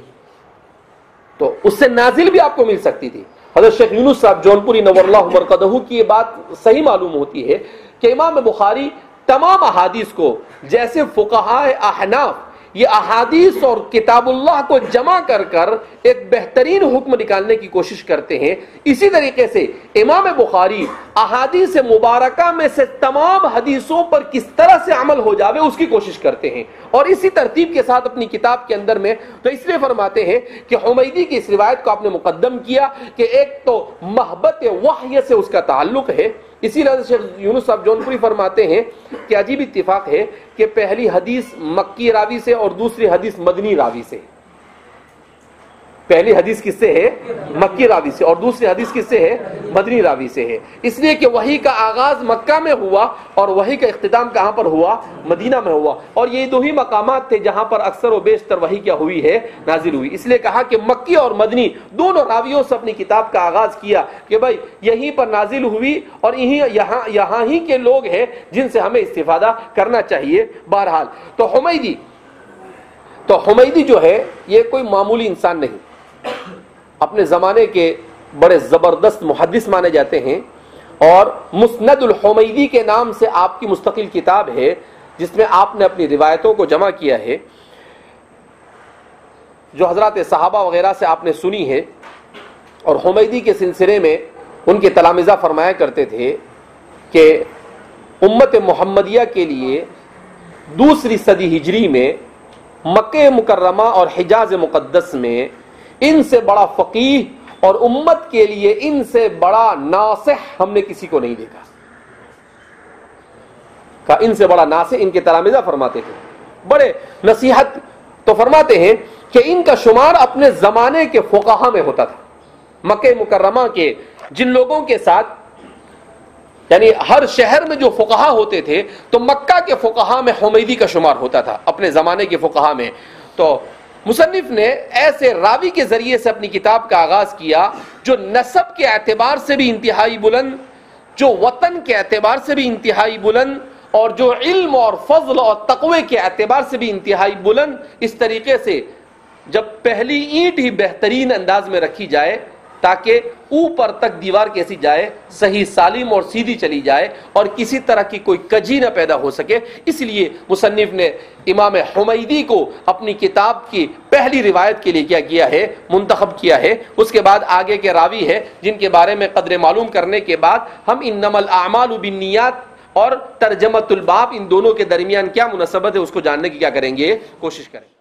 Speaker 2: تو اس سے نازل بھی آپ کو مل سکتی تھی. حضرت شیخ یونس صاحب جونپوری نور اللہ مرقدہ کی یہ بات صحیح معلوم ہوتی ہے کہ امام بخاری تمام احادیث کو جیسے فقہاء احناف یہ احادیث اور کتاب اللہ کو جمع کر کر ایک بہترین حکم نکالنے کی کوشش کرتے ہیں، اسی طریقے سے امام بخاری احادیث مبارکہ میں سے تمام حدیثوں پر کس طرح سے عمل ہو جاوے اس کی کوشش کرتے ہیں، اور اسی ترتیب کے ساتھ اپنی کتاب کے اندر میں تو اس لیے فرماتے ہیں کہ حمیدی کی اس روایت کو آپ نے مقدم کیا کہ ایک تو محبت وحی سے اس کا تعلق ہے. اسی لحاظ سے یونس صاحب جونپوری فرماتے ہیں کہ عجیب اتفاق ہے کہ پہلی حدیث مکی راوی سے اور دوسری حدیث مدنی راوی سے. پہلی حدیث کس سے ہے؟ مکی راوی سے، اور دوسری حدیث کس سے ہے؟ مدنی راوی سے ہے. اس لیے کہ وحی کا آغاز مکہ میں ہوا اور وحی کا اختتام کہاں پر ہوا؟ مدینہ میں ہوا، اور یہ دو ہی مقامات تھے جہاں پر اکثر و بیشتر وحی کیا ہوئی ہے؟ نازل ہوئی. اس لیے کہا کہ مکی اور مدنی دونوں راویوں سے اپنی کتاب کا آغاز کیا کہ بھائی یہیں پر نازل ہوئی اور یہاں ہی کے لوگ ہیں جن سے ہمیں استفادہ کرنا چاہیے. بہرحال تو حمیدی جو ہے یہ کوئی معمولی انسان نہیں، اپنے زمانے کے بڑے زبردست محدث مانے جاتے ہیں، اور مسند الحمیدی کے نام سے آپ کی مستقل کتاب ہے جس میں آپ نے اپنی روایتوں کو جمع کیا ہے جو حضرات صحابہ وغیرہ سے آپ نے سنی ہے. اور حمیدی کے سلسلے میں ان کے تلامذہ فرمایا کرتے تھے کہ امت محمدیہ کے لیے دوسری صدی ہجری میں مکہ مکرمہ اور حجاز مقدس میں ان سے بڑا فقیہ اور امت کے لیے ان سے بڑا ناصح ہم نے کسی کو نہیں دیکھا. کہا ان سے بڑا ناصح، ان کے تلامذہ فرماتے تھے بڑے نصیحت. تو فرماتے ہیں کہ ان کا شمار اپنے زمانے کے فقہا میں ہوتا تھا. مکہ مکرمہ کے جن لوگوں کے ساتھ یعنی ہر شہر میں جو فقہا ہوتے تھے تو مکہ کے فقہا میں حمیدی کا شمار ہوتا تھا اپنے زمانے کے فقہا میں. تو مصنف نے ایسے راوی کے ذریعے سے اپنی کتاب کا آغاز کیا جو نسب کے اعتبار سے بھی انتہائی بلند، جو وطن کے اعتبار سے بھی انتہائی بلند، اور جو علم اور فضل اور تقوی کے اعتبار سے بھی انتہائی بلند. اس طریقے سے جب پہلی اینٹ ہی بہترین انداز میں رکھی جائے تاکہ اوپر تک دیوار کیسی جائے صحیح سالم اور سیدھی چلی جائے اور کسی طرح کی کوئی کجی نہ پیدا ہو سکے، اس لیے مصنف نے امام حمیدی کو اپنی کتاب کی پہلی روایت کے لیے کیا کیا ہے؟ منتخب کیا ہے. اس کے بعد آگے کے راوی ہے جن کے بارے میں قدر معلوم کرنے کے بعد ہم انما الاعمال بالنیات اور ترجمۃ الباب ان دونوں کے درمیان کیا مناسبت ہے اس کو جاننے کی کیا کریں گے؟ کوشش کریں گے.